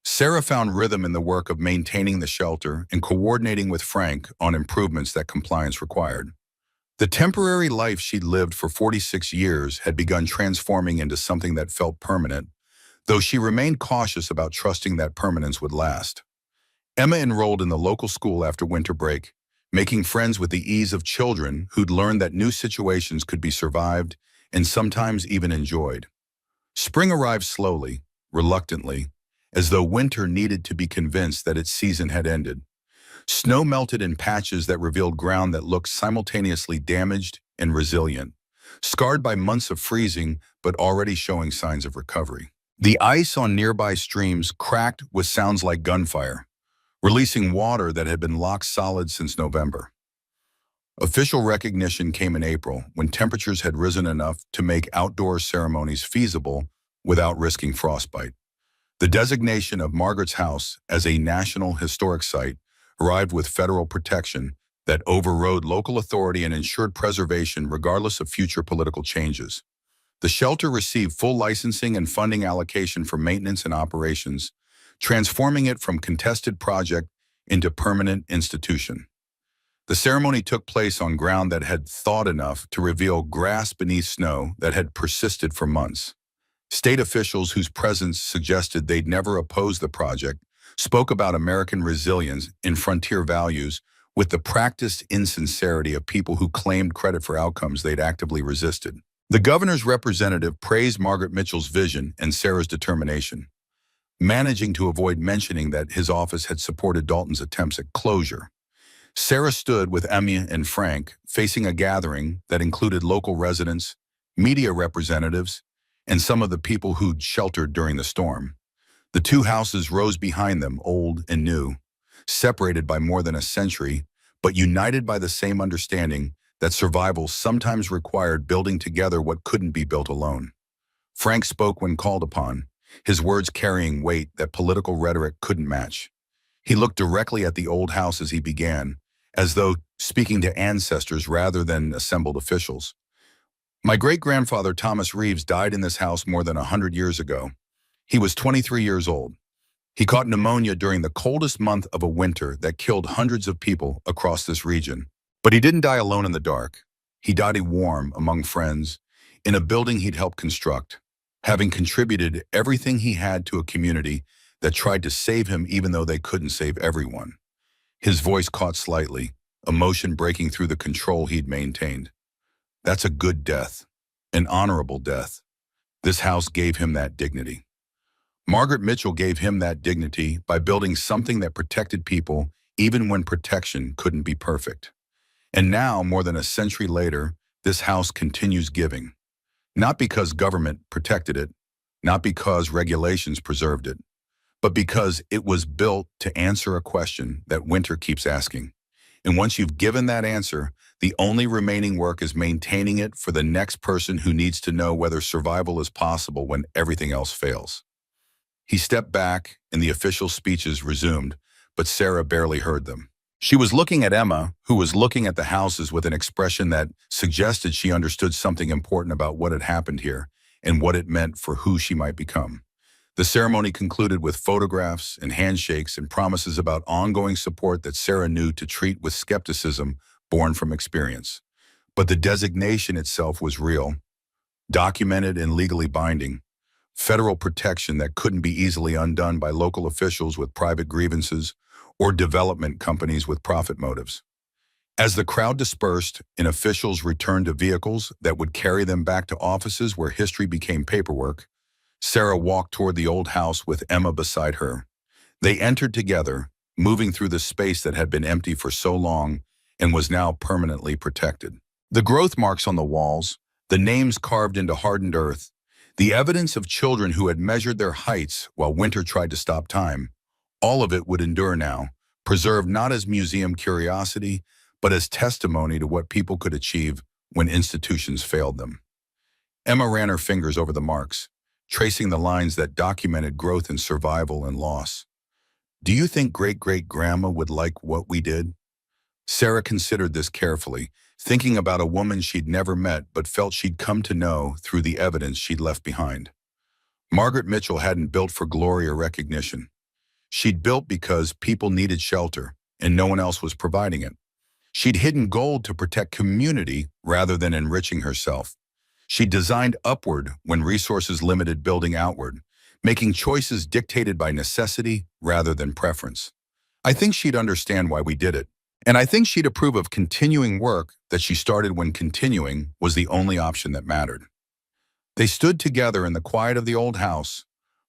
Sarah found rhythm in the work of maintaining the shelter and coordinating with Frank on improvements that compliance required. The temporary life she'd lived for 46 years had begun transforming into something that felt permanent, though she remained cautious about trusting that permanence would last. Emma enrolled in the local school after winter break, making friends with the ease of children who'd learned that new situations could be survived and sometimes even enjoyed. Spring arrived slowly, reluctantly, as though winter needed to be convinced that its season had ended. Snow melted in patches that revealed ground that looked simultaneously damaged and resilient, scarred by months of freezing but already showing signs of recovery. The ice on nearby streams cracked with sounds like gunfire, releasing water that had been locked solid since November. Official recognition came in April when temperatures had risen enough to make outdoor ceremonies feasible without risking frostbite. The designation of Margaret's house as a National Historic Site arrived with federal protection that overrode local authority and ensured preservation regardless of future political changes. The shelter received full licensing and funding allocation for maintenance and operations, transforming it from contested project into permanent institution. The ceremony took place on ground that had thawed enough to reveal grass beneath snow that had persisted for months. State officials whose presence suggested they'd never oppose the project spoke about American resilience in frontier values with the practiced insincerity of people who claimed credit for outcomes they'd actively resisted. The governor's representative praised Margaret Mitchell's vision and Sarah's determination, managing to avoid mentioning that his office had supported Dalton's attempts at closure. Sarah stood with Emma and Frank, facing a gathering that included local residents, media representatives, and some of the people who'd sheltered during the storm. The two houses rose behind them, old and new, separated by more than a century, but united by the same understanding that survival sometimes required building together what couldn't be built alone. Frank spoke when called upon, his words carrying weight that political rhetoric couldn't match. He looked directly at the old house as he began, as though speaking to ancestors rather than assembled officials. My great-grandfather Thomas Reeves died in this house more than 100 years ago. He was 23 years old. He caught pneumonia during the coldest month of a winter that killed hundreds of people across this region. But he didn't die alone in the dark. He died warm among friends in a building he'd helped construct, having contributed everything he had to a community that tried to save him even though they couldn't save everyone. His voice caught slightly, emotion breaking through the control he'd maintained. That's a good death, an honorable death. This house gave him that dignity. Margaret Mitchell gave him that dignity by building something that protected people even when protection couldn't be perfect. And now, more than a century later, this house continues giving. Not because government protected it, not because regulations preserved it, but because it was built to answer a question that winter keeps asking. And once you've given that answer, the only remaining work is maintaining it for the next person who needs to know whether survival is possible when everything else fails. He stepped back and the official speeches resumed, but Sarah barely heard them. She was looking at Emma, who was looking at the houses with an expression that suggested she understood something important about what had happened here and what it meant for who she might become. The ceremony concluded with photographs and handshakes and promises about ongoing support that Sarah knew to treat with skepticism born from experience. But the designation itself was real, documented and legally binding, federal protection that couldn't be easily undone by local officials with private grievances or development companies with profit motives. As the crowd dispersed and officials returned to vehicles that would carry them back to offices where history became paperwork, Sarah walked toward the old house with Emma beside her. They entered together, moving through the space that had been empty for so long and was now permanently protected. The growth marks on the walls, the names carved into hardened earth, the evidence of children who had measured their heights while winter tried to stop time, all of it would endure now, preserved not as museum curiosity, but as testimony to what people could achieve when institutions failed them. Emma ran her fingers over the marks, tracing the lines that documented growth and survival and loss. Do you think great-great-grandma would like what we did? Sarah considered this carefully, thinking about a woman she'd never met but felt she'd come to know through the evidence she'd left behind. Margaret Mitchell hadn't built for glory or recognition. She'd built because people needed shelter, and no one else was providing it. She'd hidden gold to protect community rather than enriching herself. She designed upward when resources limited building outward, making choices dictated by necessity rather than preference. I think she'd understand why we did it. And I think she'd approve of continuing work that she started when continuing was the only option that mattered. They stood together in the quiet of the old house,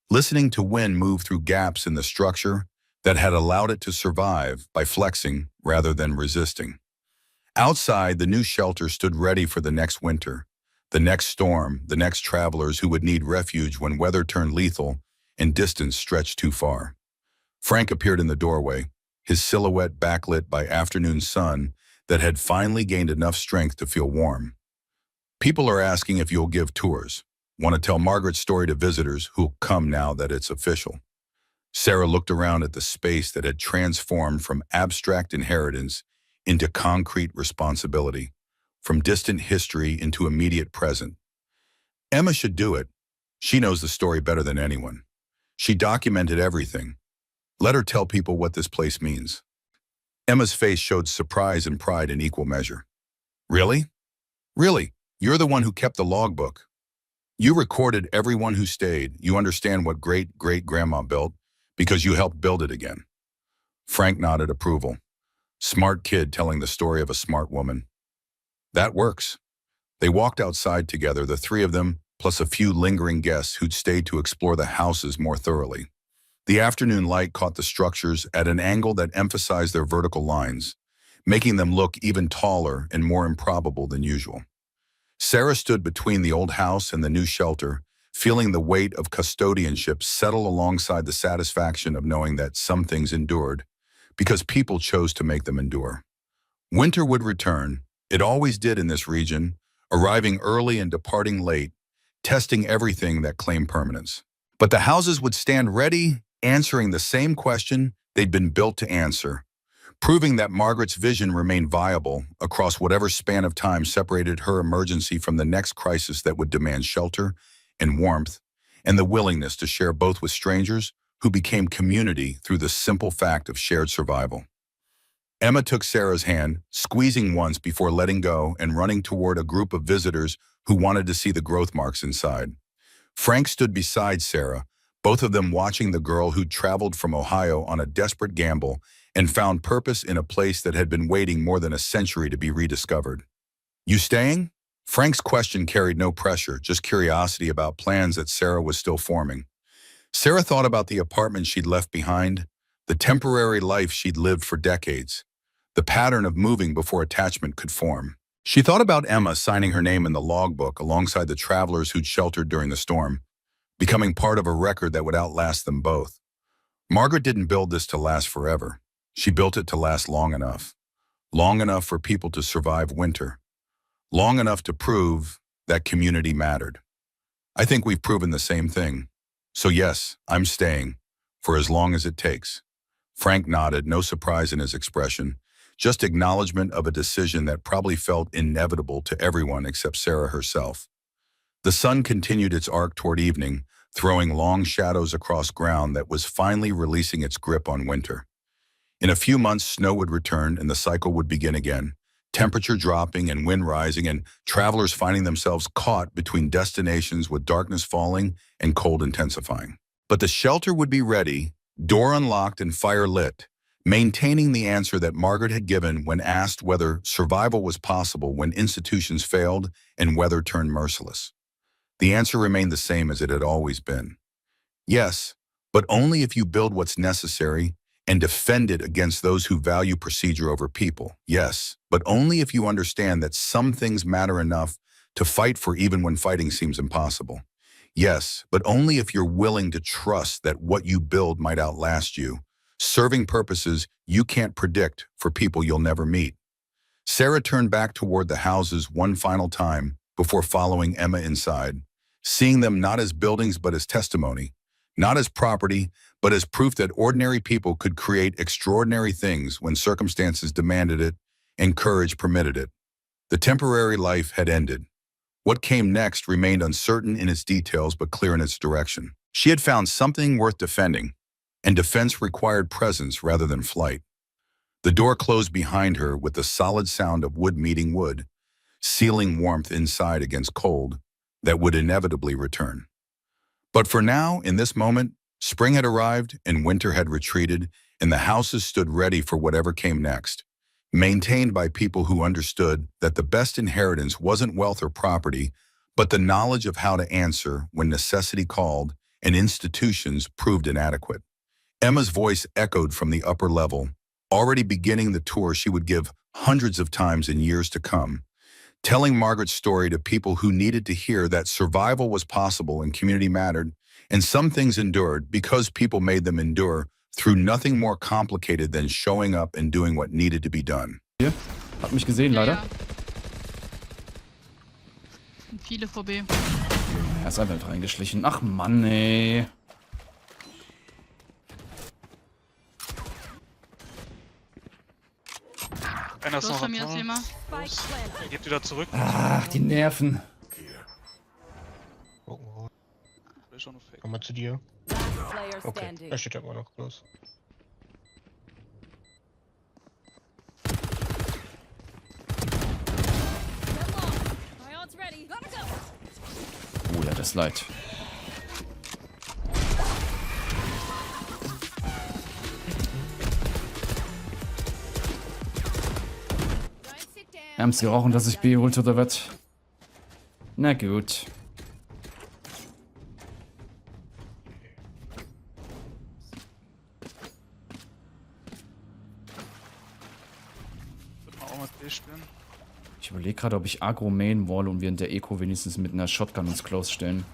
listening to wind move through gaps in the structure that had allowed it to survive by flexing rather than resisting. Outside, the new shelter stood ready for the next winter, the next storm, the next travelers who would need refuge when weather turned lethal and distance stretched too far. Frank appeared in the doorway, his silhouette backlit by afternoon sun that had finally gained enough strength to feel warm. People are asking if you'll give tours. Want to tell Margaret's story to visitors who'll come now that it's official. Sarah looked around at the space that had transformed from abstract inheritance into concrete responsibility, from distant history into immediate present. Emma should do it. She knows the story better than anyone. She documented everything. Let her tell people what this place means. Emma's face showed surprise and pride in equal measure. Really? Really? You're the one who kept the logbook. You recorded everyone who stayed. You understand what great-great-grandma built, Because you helped build it again. Frank nodded approval. Smart kid telling the story of a smart woman. That works. They walked outside together, the three of them, plus a few lingering guests who'd stayed to explore the houses more thoroughly. The afternoon light caught the structures at an angle that emphasized their vertical lines, making them look even taller and more improbable than usual. Sarah stood between the old house and the new shelter, feeling the weight of custodianship settle alongside the satisfaction of knowing that some things endured, because people chose to make them endure. Winter would return. It always did in this region, arriving early and departing late, testing everything that claimed permanence. But the houses would stand ready, answering the same question they'd been built to answer, proving that Margaret's vision remained viable across whatever span of time separated her emergency from the next crisis that would demand shelter and warmth, and the willingness to share both with strangers who became community through the simple fact of shared survival. Emma took Sarah's hand, squeezing once before letting go and running toward a group of visitors who wanted to see the growth marks inside. Frank stood beside Sarah, both of them watching the girl who'd traveled from Ohio on a desperate gamble and found purpose in a place that had been waiting more than a century to be rediscovered. You staying? Frank's question carried no pressure, just curiosity about plans that Sarah was still forming. Sarah thought about the apartment she'd left behind, the temporary life she'd lived for decades, the pattern of moving before attachment could form. She thought about Emma signing her name in the logbook alongside the travelers who'd sheltered during the storm, becoming part of a record that would outlast them both. Margaret didn't build this to last forever. She built it to last long enough for people to survive winter, long enough to prove that community mattered. I think we've proven the same thing. So yes, I'm staying, for as long as it takes. Frank nodded, no surprise in his expression, just acknowledgement of a decision that probably felt inevitable to everyone except Sarah herself. The sun continued its arc toward evening, throwing long shadows across ground that was finally releasing its grip on winter. In a few months, snow would return and the cycle would begin again, temperature dropping and wind rising, and travelers finding themselves caught between destinations with darkness falling and cold intensifying. But the shelter would be ready, door unlocked and fire lit, maintaining the answer that Margaret had given when asked whether survival was possible when institutions failed and weather turned merciless. The answer remained the same as it had always been. Yes, but only if you build what's necessary and defend it against those who value procedure over people. Yes, but only if you understand that some things matter enough to fight for even when fighting seems impossible. Yes, but only if you're willing to trust that what you build might outlast you, serving purposes you can't predict for people you'll never meet. Sarah turned back toward the houses one final time before following Emma inside, seeing them not as buildings but as testimony, not as property, but as proof that ordinary people could create extraordinary things when circumstances demanded it and courage permitted it. The temporary life had ended. What came next remained uncertain in its details but clear in its direction. She had found something worth defending, and defense required presence rather than flight. The door closed behind her with the solid sound of wood meeting wood, sealing warmth inside against cold that would inevitably return. But for now, in this moment, spring had arrived and winter had retreated, and the houses stood ready for whatever came next, maintained by people who understood that the best inheritance wasn't wealth or property, but the knowledge of how to answer when necessity called and institutions proved inadequate. Emma's voice echoed from the upper level, already beginning the tour she would give hundreds of times in years to come, telling Margaret's story to people who needed to hear that survival was possible and community mattered, and some things endured because people made them endure through nothing more complicated than showing up and doing what needed to be done. Hier. Hat mich gesehen, leider. Ja. Sind viele VB. Er ist einfach reingeschlichen. Ach Mann, ey. Einer ist Los noch von am mir das Tunnel. Thema. Er geht wieder zurück. Ach, die Nerven. Gucken wir mal. Der ist schon noch fake. Komm mal zu dir. Player Okay, standing. da steht ja immer noch. Los. Oh ja, das ist leid. haben sie gerochen, dass ich B geholt oder was? Na gut. Wird man auch mit B spielen. Ich überlege gerade, ob ich Agro Main wall und wir in der Eco wenigstens mit einer Shotgun uns close stellen.